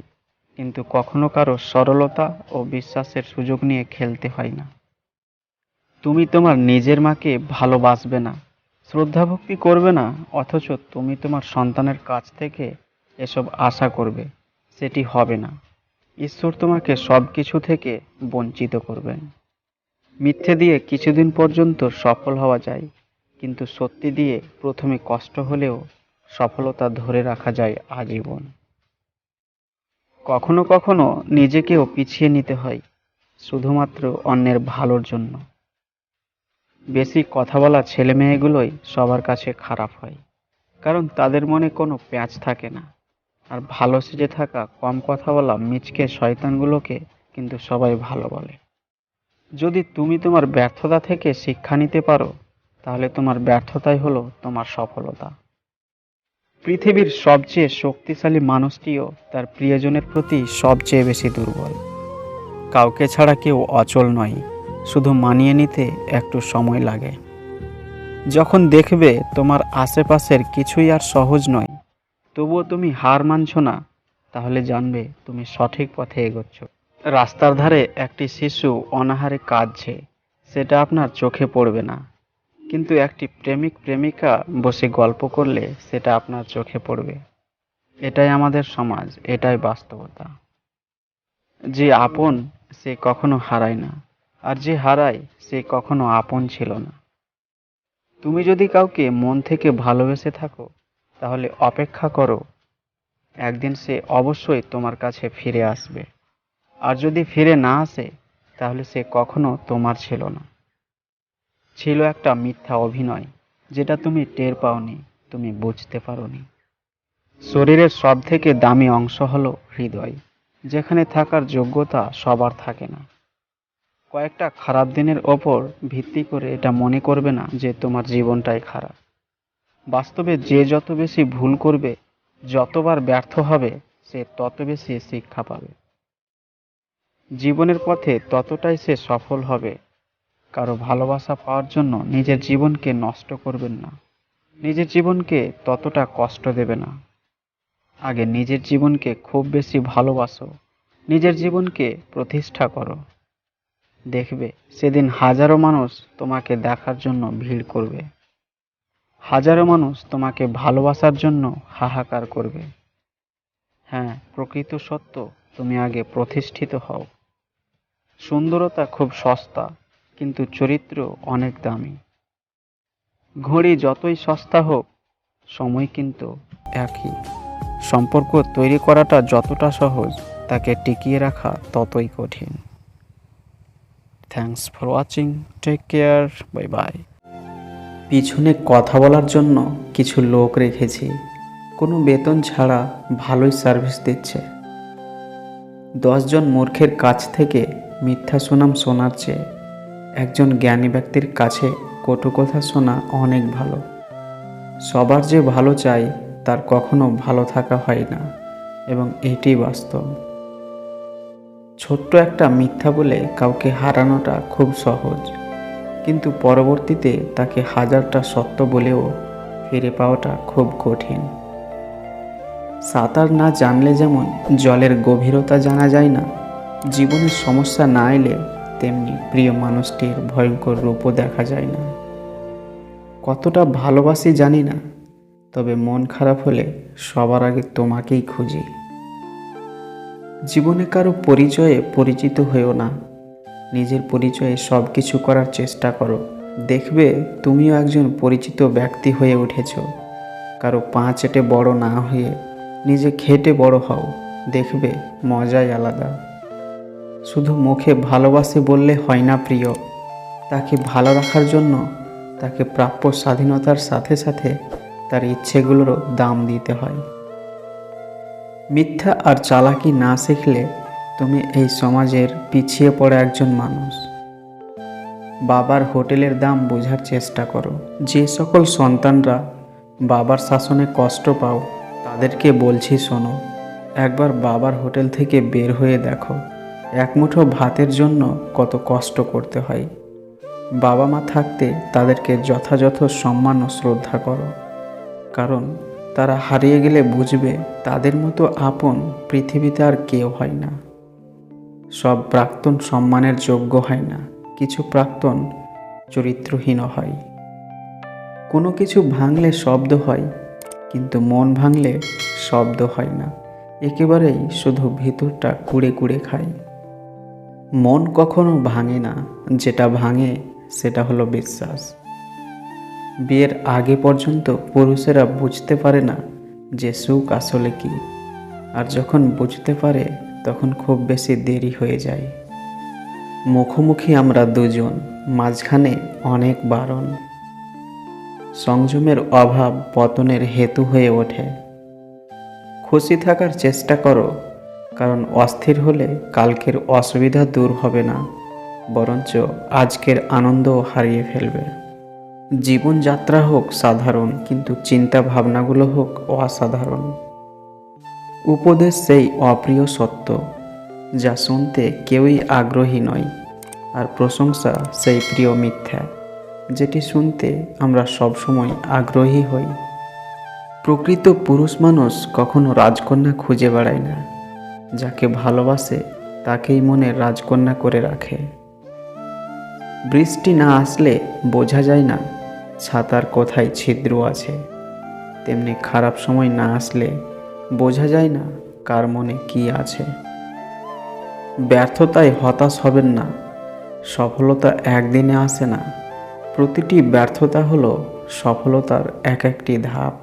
কিন্তু কখনো কারো সরলতা ও বিশ্বাসের সুযোগ নিয়ে খেলতে হয় না। তুমি তোমার নিজের মাকে ভালোবাসবে না, শ্রদ্ধা ভক্তি করবে না, অথচ তুমি তোমার সন্তানের কাছ থেকে এসব আশা করবে, সেটি হবে না। ঈশ্বর তোমাকে সব কিছু থেকে বঞ্চিত করবেন। মিথ্যে দিয়ে কিছুদিন পর্যন্ত সফল হওয়া যায়, কিন্তু সত্যি দিয়ে প্রথমে কষ্ট হলেও সফলতা ধরে রাখা যায় আজীবন। কখনো কখনো নিজেকেও পিছিয়ে নিতে হয়, শুধুমাত্র অন্যের ভালোর জন্য। বেশি কথা বলা ছেলে মেয়েগুলোই সবার কাছে খারাপ হয়, কারণ তাদের মনে কোনো প্যাঁচ থাকে না। আর ভালো সেজে থাকা কম কথা বলা মিচকে শয়তানগুলোকে কিন্তু সবাই ভালো বলে। যদি তুমি তোমার ব্যর্থতা থেকে শিক্ষা নিতে পারো, তাহলে তোমার ব্যর্থতাই হলো তোমার সফলতা। পৃথিবীর সবচেয়ে শক্তিশালী মানুষটিও তার প্রিয়জনের প্রতি সবচেয়ে বেশি দুর্বল। কাউকে ছাড়া কেউ অচল নয়, শুধু মানিয়ে নিতে একটু সময় লাগে। যখন দেখবে তোমার আশেপাশের কিছুই আর সহজ নয়, তবুও তুমি হার মানছো না, তাহলে জানবে তুমি সঠিক পথে এগোচ্ছ। রাস্তার ধারে একটি শিশু অনাহারে কাঁদছে, সেটা আপনার চোখে পড়বে না, কিন্তু একটি প্রেমিক প্রেমিকা বসে গল্প করলে সেটা আপনার চোখে পড়বে। এটাই আমাদের সমাজ, এটাই বাস্তবতা। যে আপন সে কখনো হারায় না, আর যে হারায় সে কখনো আপন ছিল না। তুমি যদি কাউকে মন থেকে ভালোবেসে থাকো, তাহলে অপেক্ষা করো, একদিন সে অবশ্যই তোমার কাছে ফিরে আসবে। আর যদি ফিরে না আসে, তাহলে সে কখনো তোমার ছিল না, ছিল একটা মিথ্যা অভিনয়, যেটা তুমি টের পাওনি, তুমি বুঝতে পারোনি। শরীরের সব থেকে দামি অংশ হলো হৃদয়, যেখানে থাকার যোগ্যতা সবার থাকে না। কয়েকটা খারাপ দিনের ওপর ভিত্তি করে এটা মনে করবে না যে তোমার জীবনটাই খারাপ। বাস্তবে যে যত বেশি ভুল করবে, যতবার ব্যর্থ হবে, সে তত বেশি শিক্ষা পাবে। জীবনের পথে ততটাই সে সফল হবে। কারো ভালোবাসা পাওয়ার জন্য নিজের জীবনকে নষ্ট করবেন না, নিজের জীবনকে ততটা কষ্ট দেবে না। আগে নিজের জীবনকে খুব বেশি ভালোবাসো, নিজের জীবনকে প্রতিষ্ঠা করো। দেখবে সেদিন হাজারো মানুষ তোমাকে দেখার জন্য ভিড় করবে, হাজারো মানুষ তোমাকে ভালোবাসার জন্য হাহাকার করবে। হ্যাঁ, প্রকৃত সত্য, তুমি আগে প্রতিষ্ঠিত হও। সুন্দরতা খুব সস্তা, কিন্তু চরিত্র অনেক দামি। ঘড়ি যতই সস্তা হোক, সময় কিন্তু একই। সম্পর্ক তৈরি করাটা যতটা সহজ, তাকে টিকিয়ে রাখা ততই কঠিন। Thanks for watching, take care, bye bye. পিছনে কথা বলার জন্য কিছু লোক রেখেছি, কোনো বেতন ছাড়া ভালোই সার্ভিস দিচ্ছে। 10 জন মূর্খের কাছ থেকে মিথ্যা সুনাম শোনার চেয়ে একজন জ্ঞানী ব্যক্তির কাছে কটু কথা শোনা অনেক ভালো। সবার যে ভালো চাই তার কখনো ভালো থাকা হয় না, এবং এটি বাস্তব। ছোট্ট একটা মিথ্যা বলে কাউকে হারানোটা খুব সহজ, কিন্তু পরবর্তীতে তাকে হাজারটা সত্য বলেও ফিরে পাওয়াটা খুব কঠিন। সাঁতার না জানলে যেমন জলের গভীরতা জানা যায় না, জীবনের সমস্যা না এলে তেমনি প্রিয় মানুষটির ভয়ঙ্কর রূপও দেখা যায় না। কতটা ভালোবাসি জানি না, তবে মন খারাপ হলে সবার আগে তোমাকেই খুঁজি। জীবনে কারো পরিচয়ে পরিচিত হয়েও না, নিজের পরিচয়ে সব কিছু করার চেষ্টা করো। দেখবে তুমিও একজন পরিচিত ব্যক্তি হয়ে উঠেছ। কারো পা চেটে বড় না হয়ে নিজে খেটে বড় হও, দেখবে মজাই আলাদা। শুধু মুখে ভালোবাসি বললে হয় না প্রিয়, তাকে ভালো রাখার জন্য তাকে প্রাপ্য স্বাধীনতার সাথে সাথে তার ইচ্ছেগুলোরও দাম দিতে হয়। মিথ্যা আর চালাকি না শিখলে তুমি এই সমাজের পিছিয়ে পড়া একজন মানুষ। বাবার হোটেলের দাম বোঝার চেষ্টা করো। যে সকল সন্তানরা বাবার শাসনে কষ্ট পাও, তাদেরকে বলছি শোনো, একবার বাবার হোটেল থেকে বের হয়ে দেখো, এক মুঠো ভাতের জন্য কত কষ্ট করতে হয়। বাবা মা থাকতে তাদেরকে যথাযথ সম্মান ও শ্রদ্ধা করো, কারণ তারা হারিয়ে গেলে বুঝবে তাদের মতো আপন পৃথিবীতে আর কেউ হয় না। সব প্রাক্তন সম্মানের যোগ্য হয় না, কিছু প্রাক্তন চরিত্রহীন হয়। কোনো কিছু ভাঙলে শব্দ হয়, কিন্তু মন ভাঙলে শব্দ হয় না, একেবারেই শুধু ভিতরটা কুড়ে কুড়ে খায়। মন কখনো ভাঙে না, যেটা ভাঙে সেটা হলো বিশ্বাস। বিয়ের আগে পর্যন্ত পুরুষেরা বুঝতে পারে না যে সুখ আসলে কি, আর যখন বুঝতে পারে তখন খুব বেশি দেরি হয়ে যায়। মুখোমুখি আমরা দুজন, মাঝখানে অনেক বারণ। সংযমের অভাব পতনের হেতু হয়ে ওঠে। খুশি থাকার চেষ্টা করো, কারণ অস্থির হলে কালকের অসুবিধা দূর হবে না, বরঞ্চ আজকের আনন্দও হারিয়ে ফেলবে। জীবনযাত্রা হোক সাধারণ, কিন্তু চিন্তা ভাবনাগুলো হোক অসাধারণ। উপদেশ সেই অপ্রিয় সত্য যা শুনতে কেউই আগ্রহী নয়, আর প্রশংসা সেই প্রিয় মিথ্যা যেটি শুনতে আমরা সবসময় আগ্রহী হই। প্রকৃত পুরুষ মানুষ কখনো রাজকন্যা খুঁজে বেড়ায় না, যাকে ভালোবাসে তাকেই মনে রাজকন্যা করে রাখে। বৃষ্টি না আসলে বোঝা যায় না ছাতার কোথায় ছিদ্র আছে, তেমনি খারাপ সময় না আসলে বোঝা যায় না কার মনে কি আছে। ব্যর্থতায় হতাশ হবেন না, সফলতা একদিনে আসে না। প্রতিটি ব্যর্থতা হলো সফলতার এক একটি ধাপ।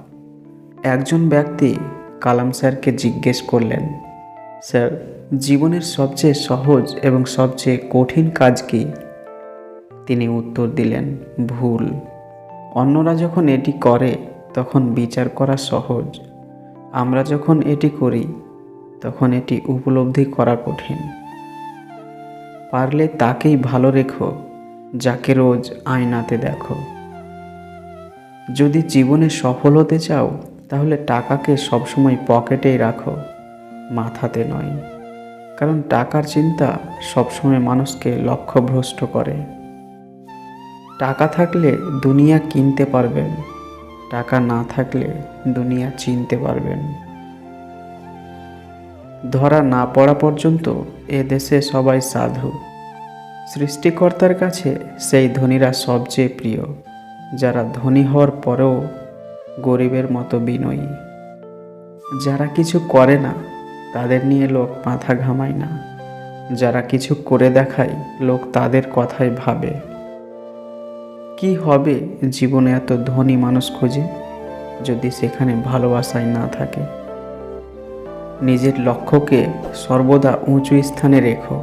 একজন ব্যক্তি কালাম স্যারকে জিজ্ঞেস করলেন, স্যার, জীবনের সবচেয়ে সহজ এবং সবচেয়ে কঠিন কাজ কি? তিনি উত্তর দিলেন, ভুল। অন্যরা যখন এটি করে তখন বিচার করা সহজ, আমরা যখন এটি করি তখন এটি উপলব্ধি করা কঠিন। পারলে তাকেই ভালো রেখো যাকে রোজ আয়নাতে দেখো। যদি জীবনে সফল হতে চাও তাহলে টাকাকে সবসময় পকেটেই রাখো, মাথাতে নয়। কারণ টাকার চিন্তা সবসময় মানুষকে লক্ষ্যভ্রষ্ট করে। টাকা থাকলে দুনিয়া কিনতে পারবেন, টাকা না থাকলে দুনিয়া চিনতে পারবেন। ধরা না পড়া পর্যন্ত এ দেশে সবাই সাধু। সৃষ্টিকর্তার কাছে সেই ধনীরা সবচেয়ে প্রিয়, যারা ধনী হওয়ার পরেও গরিবের মতো বিনয়ী। যারা কিছু করে না তাদের নিয়ে লোক মাথা ঘামায় না, যারা কিছু করে দেখায় লোক তাদের কথাই ভাবে। কি হবে জীবনে এত ধনী মানুষ খুঁজে, যদি সেখানে ভালোবাসাই না থাকে? নিজের লক্ষ্যকে সর্বদা উঁচু স্থানে রেখো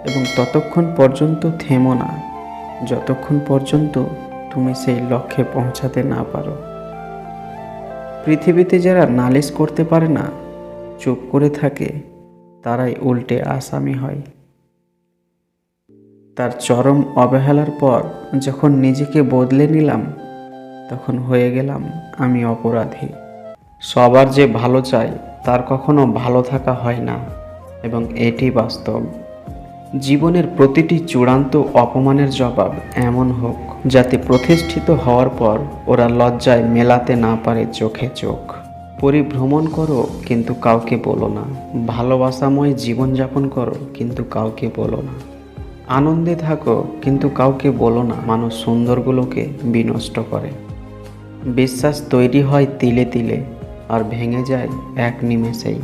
এবং ততক্ষণ পর্যন্ত থেমো না যতক্ষণ পর্যন্ত তুমি সেই লক্ষ্যে পৌঁছাতে না পারো। পৃথিবীতে যারা নালিশ করতে পারে না, চুপ করে থাকে, তারাই উল্টে আসামি হয়। তার চরম অবহেলার পর যখন নিজেকে বদলে নিলাম, তখন হয়ে গেলাম আমি অপরাধী। সবার যে ভালো চায় তার কখনো ভালো থাকা হয় না, এবং এটি বাস্তব। জীবনের প্রতিটি চূড়ান্ত অপমানের জবাব এমন হোক যাতে প্রতিষ্ঠিত হওয়ার পর ওরা লজ্জায় মেলাতে না পারে চোখে চোখ। পরিভ্রমণ করো কিন্তু কাউকে বলো না, ভালোবাসাময় জীবনযাপন করো কিন্তু কাউকে বলো না, আনন্দে থাকো কিন্তু কাউকে বলো না মানুষ সুন্দরগুলোকে বিনষ্ট করে। বিশ্বাস তৈরি হয় তিলে তিলে আর ভেঙে যায় এক নিমেষেই।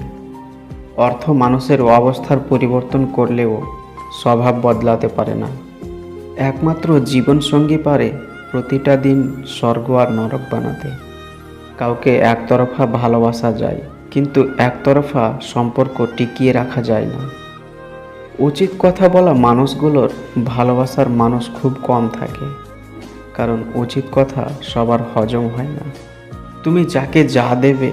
অর্থ মানুষের অবস্থার পরিবর্তন করলেও স্বভাব বদলাতে পারে না। একমাত্র জীবনসঙ্গী পারে প্রতিটা দিন স্বর্গ আর নরক বানাতে। কাউকে একতরফা ভালোবাসা যায়, কিন্তু একতরফা সম্পর্ক টিকিয়ে রাখা যায় না। উচিত কথা বলা মানুষগুলোর ভালোবাসার মানুষ খুব কম থাকে, কারণ উচিত কথা সবার হজম হয় না। তুমি যাকে যা দেবে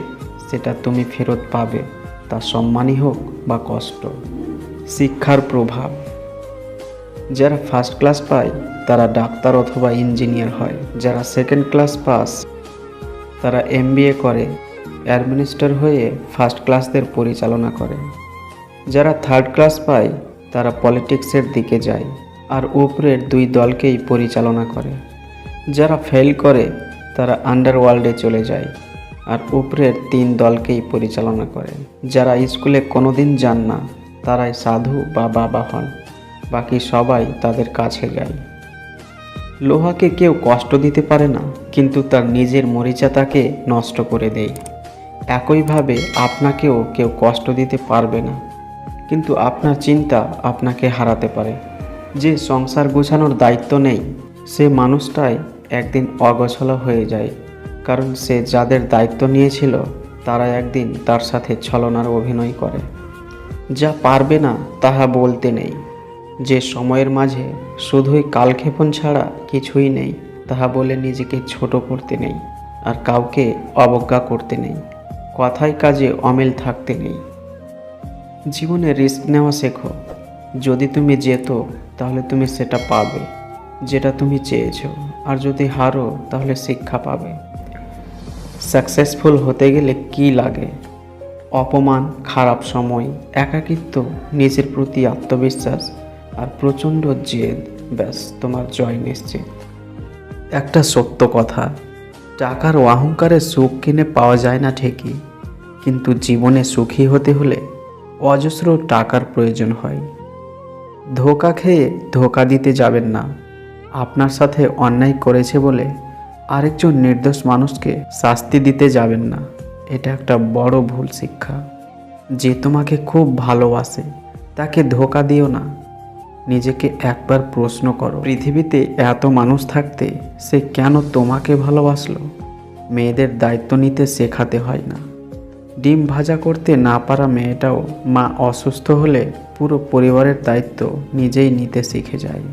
সেটা তুমি ফেরত পাবে, তা সম্মানই হোক বা কষ্ট। শিক্ষার প্রভাব। যারা ফার্স্ট ক্লাস পায় তারা ডাক্তার অথবা ইঞ্জিনিয়ার হয়, যারা সেকেন্ড ক্লাস পাস তারা MBA করে, অ্যাডমিনিস্ট্রেটর হয়ে ফার্স্ট ক্লাসদের পরিচালনা করে। যারা থার্ড ক্লাস পায় তারা পলিটিক্সের দিকে যায় আর উপরের দুই দলকেই পরিচালনা করে। যারা ফেল করে তারা আন্ডারওয়ার্ল্ডে চলে যায় আর উপরের 3 দলকেই পরিচালনা করে। যারা স্কুলে কোনোদিন যান না তারাই সাধু বা বাবা হন, বাকি সবাই তাদের কাছে যায়। লোহাকে কেউ কষ্ট দিতে পারে না, কিন্তু তার নিজের মরিচা তাকে নষ্ট করে দেয়। একইভাবে আপনাকেও কেউ কষ্ট দিতে পারবে না, কিন্তু আপনার চিন্তা আপনাকে হারাতে পারে। যে সংসার গোছানোর দায়িত্ব নেই সে মানুষটাই একদিন অগোছালো হয়ে যায়, কারণ সে যাদের দায়িত্ব নিয়েছিল তারা একদিন তার সাথে ছলনার অভিনয় করে। যা পারবে না তাহা বলতে নেই, যে সময়ের মাঝে শুধুই কালক্ষেপণ ছাড়া কিছুই নেই তাহা বলে নিজেকে ছোট করতে নেই, আর কাউকে অবজ্ঞা করতে নেই, কথায় কাজে অমিল থাকতে নেই। জীবনে রিস্ক নেওয়া শেখো। যদি তুমি জেতো তাহলে তুমি সেটা পাবে যেটা তুমি চেয়েছো, আর যদি হারো তাহলে শিক্ষা পাবে। সাকসেসফুল হতে গেলে কি লাগে? অপমান, খারাপ সময়, একাকিত্ব, নিজের প্রতি আত্মবিশ্বাস আর প্রচণ্ড জেদ। ব্যাস, তোমার জয় নিশ্চিত। একটা সত্য কথা, টাকার ও অহংকারের সুখ কিনে পাওয়া যায় না ঠিকই, কিন্তু জীবনে সুখী হতে হলে অজস্র টাকার প্রয়োজন হয়। ধোঁকা খেয়ে ধোঁকা দিতে যাবেন না। আপনার সাথে অন্যায় করেছে বলে আরেকজন নির্দোষ মানুষকে শাস্তি দিতে যাবেন না। এটা একটা বড় ভুল শিক্ষা। যে তোমাকে খুব ভালোবাসে তাকে ধোঁকা দিও না। নিজেকে একবার প্রশ্ন করো, পৃথিবীতে এত মানুষ থাকতে সে কেন তোমাকে ভালোবাসলো? মেয়েদের দায়িত্ব নিতে শেখাতে হয় না। ডিম ভাজা করতে না পারা মেয়েটাও মা অসুস্থ হলে পুরো পরিবারের দায়িত্ব নিজেই নিতে শিখে যায়।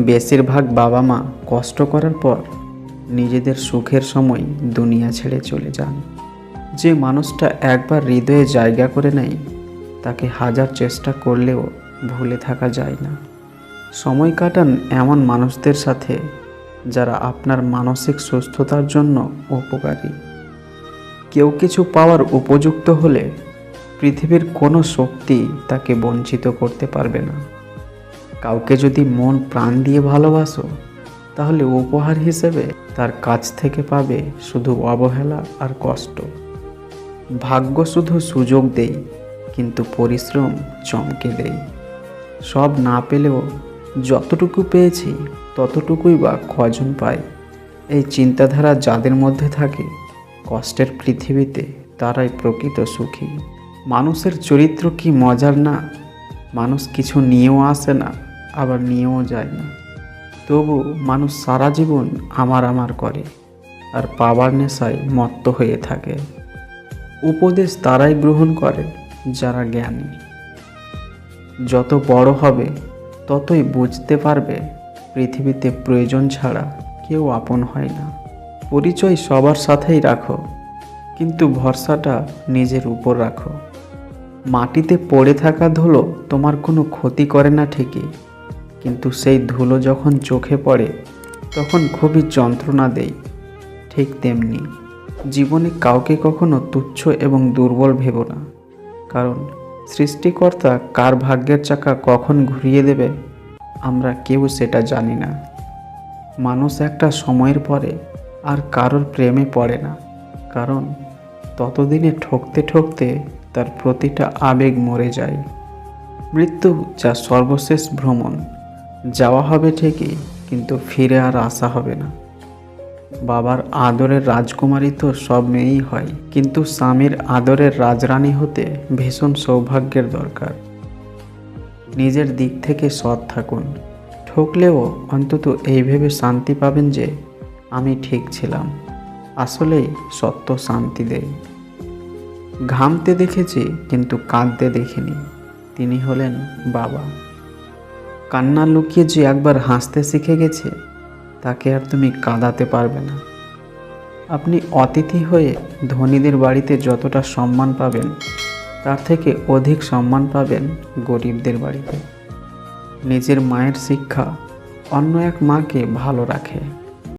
বেশিরভাগ বাবা মা কষ্ট করার পর নিজেদের সুখের সময় দুনিয়া ছেড়ে চলে যান। যে মানুষটা একবার হৃদয়ে জায়গা করে নেয় তাকে হাজার চেষ্টা করলেও ভুলে থাকা যায় না। সময় কাটান এমন মানুষদের সাথে যারা আপনার মানসিক সুস্থতার জন্য উপকারী। কেউ কিছু পাওয়ার উপযুক্ত হলে পৃথিবীর কোনো শক্তি তাকে বঞ্চিত করতে পারবে না। কাউকে যদি মন প্রাণ দিয়ে ভালোবাসো তাহলে উপহার হিসেবে তার কাছ থেকে পাবে শুধু অবহেলা আর কষ্ট। ভাগ্য শুধু সুযোগ দেয়, কিন্তু পরিশ্রম চমকে দেয়। সব না পেলেও যতটুকু পেয়েছি ততটুকুই বা কজন পায়? এই চিন্তাধারা যাদের মধ্যে থাকে, কষ্টের পৃথিবীতে তারাই প্রকৃত সুখী। মানুষের চরিত্র কি মজার না? মানুষ কিছু নিয়েও আসে না, আবার নিয়েও যায় না। তবু মানুষ সারা জীবন আমার করে আর পাওয়ার নেশায় মত্ত হয়ে থাকে। উপদেশ তারাই গ্রহণ করে যারা জ্ঞানী। যত বড় হবে ততই বুঝতে পারবে পৃথিবীতে প্রয়োজন ছাড়া কেউ আপন হয় না। পরিচয় সবার সাথেই রাখো, কিন্তু ভরসাটা নিজের উপর রাখো। মাটিতে পড়ে থাকা ধুলো তোমার কোনো ক্ষতি করে না ঠিকই, কিন্তু সেই ধুলো যখন চোখে পড়ে তখন খুবই যন্ত্রণা দেয়। ঠিক তেমনি জীবনে কাউকে কখনো তুচ্ছ এবং দুর্বল ভেবো না, কারণ সৃষ্টিকর্তা কার ভাগ্যের চাকা কখন ঘুরিয়ে দেবে আমরা কেউ সেটা জানি না। মানুষ একটা সময়ের পরে আর কারোর প্রেমে পড়ে না, কারণ ততদিনে ঠকতে ঠকতে তার প্রতিটা আবেগ মরে যায়। মৃত্যু যা সর্বশেষ ভ্রমণ, যাওয়া হবে ঠিকই, কিন্তু ফিরে আর আসা হবে না। বাবার আদরের রাজকুমারী তো সব মেয়েই হয়, কিন্তু স্বামীর আদরের রাজরানী হতে ভীষণ সৌভাগ্যের দরকার। নিজের দিক থেকে সৎ থাকুন, ঠকলেও অন্তত এই ভেবে শান্তি পাবেন যে আমি ঠিক ছিলাম। আসলেই সত্য শান্তি দেয়। ঘামতে দেখেছি কিন্তু কাঁদতে দেখিনি, তিনি হলেন বাবা। কান্না লুকিয়ে যে একবার হাসতে শিখে গেছে তাকে আর তুমি কাঁদাতে পারবে না। আপনি অতিথি হয়ে ধনীদের বাড়িতে যতটা সম্মান পাবেন তার থেকে অধিক সম্মান পাবেন গরিবদের বাড়িতে। নিজের মায়ের শিক্ষা অন্য এক মাকে ভালো রাখে।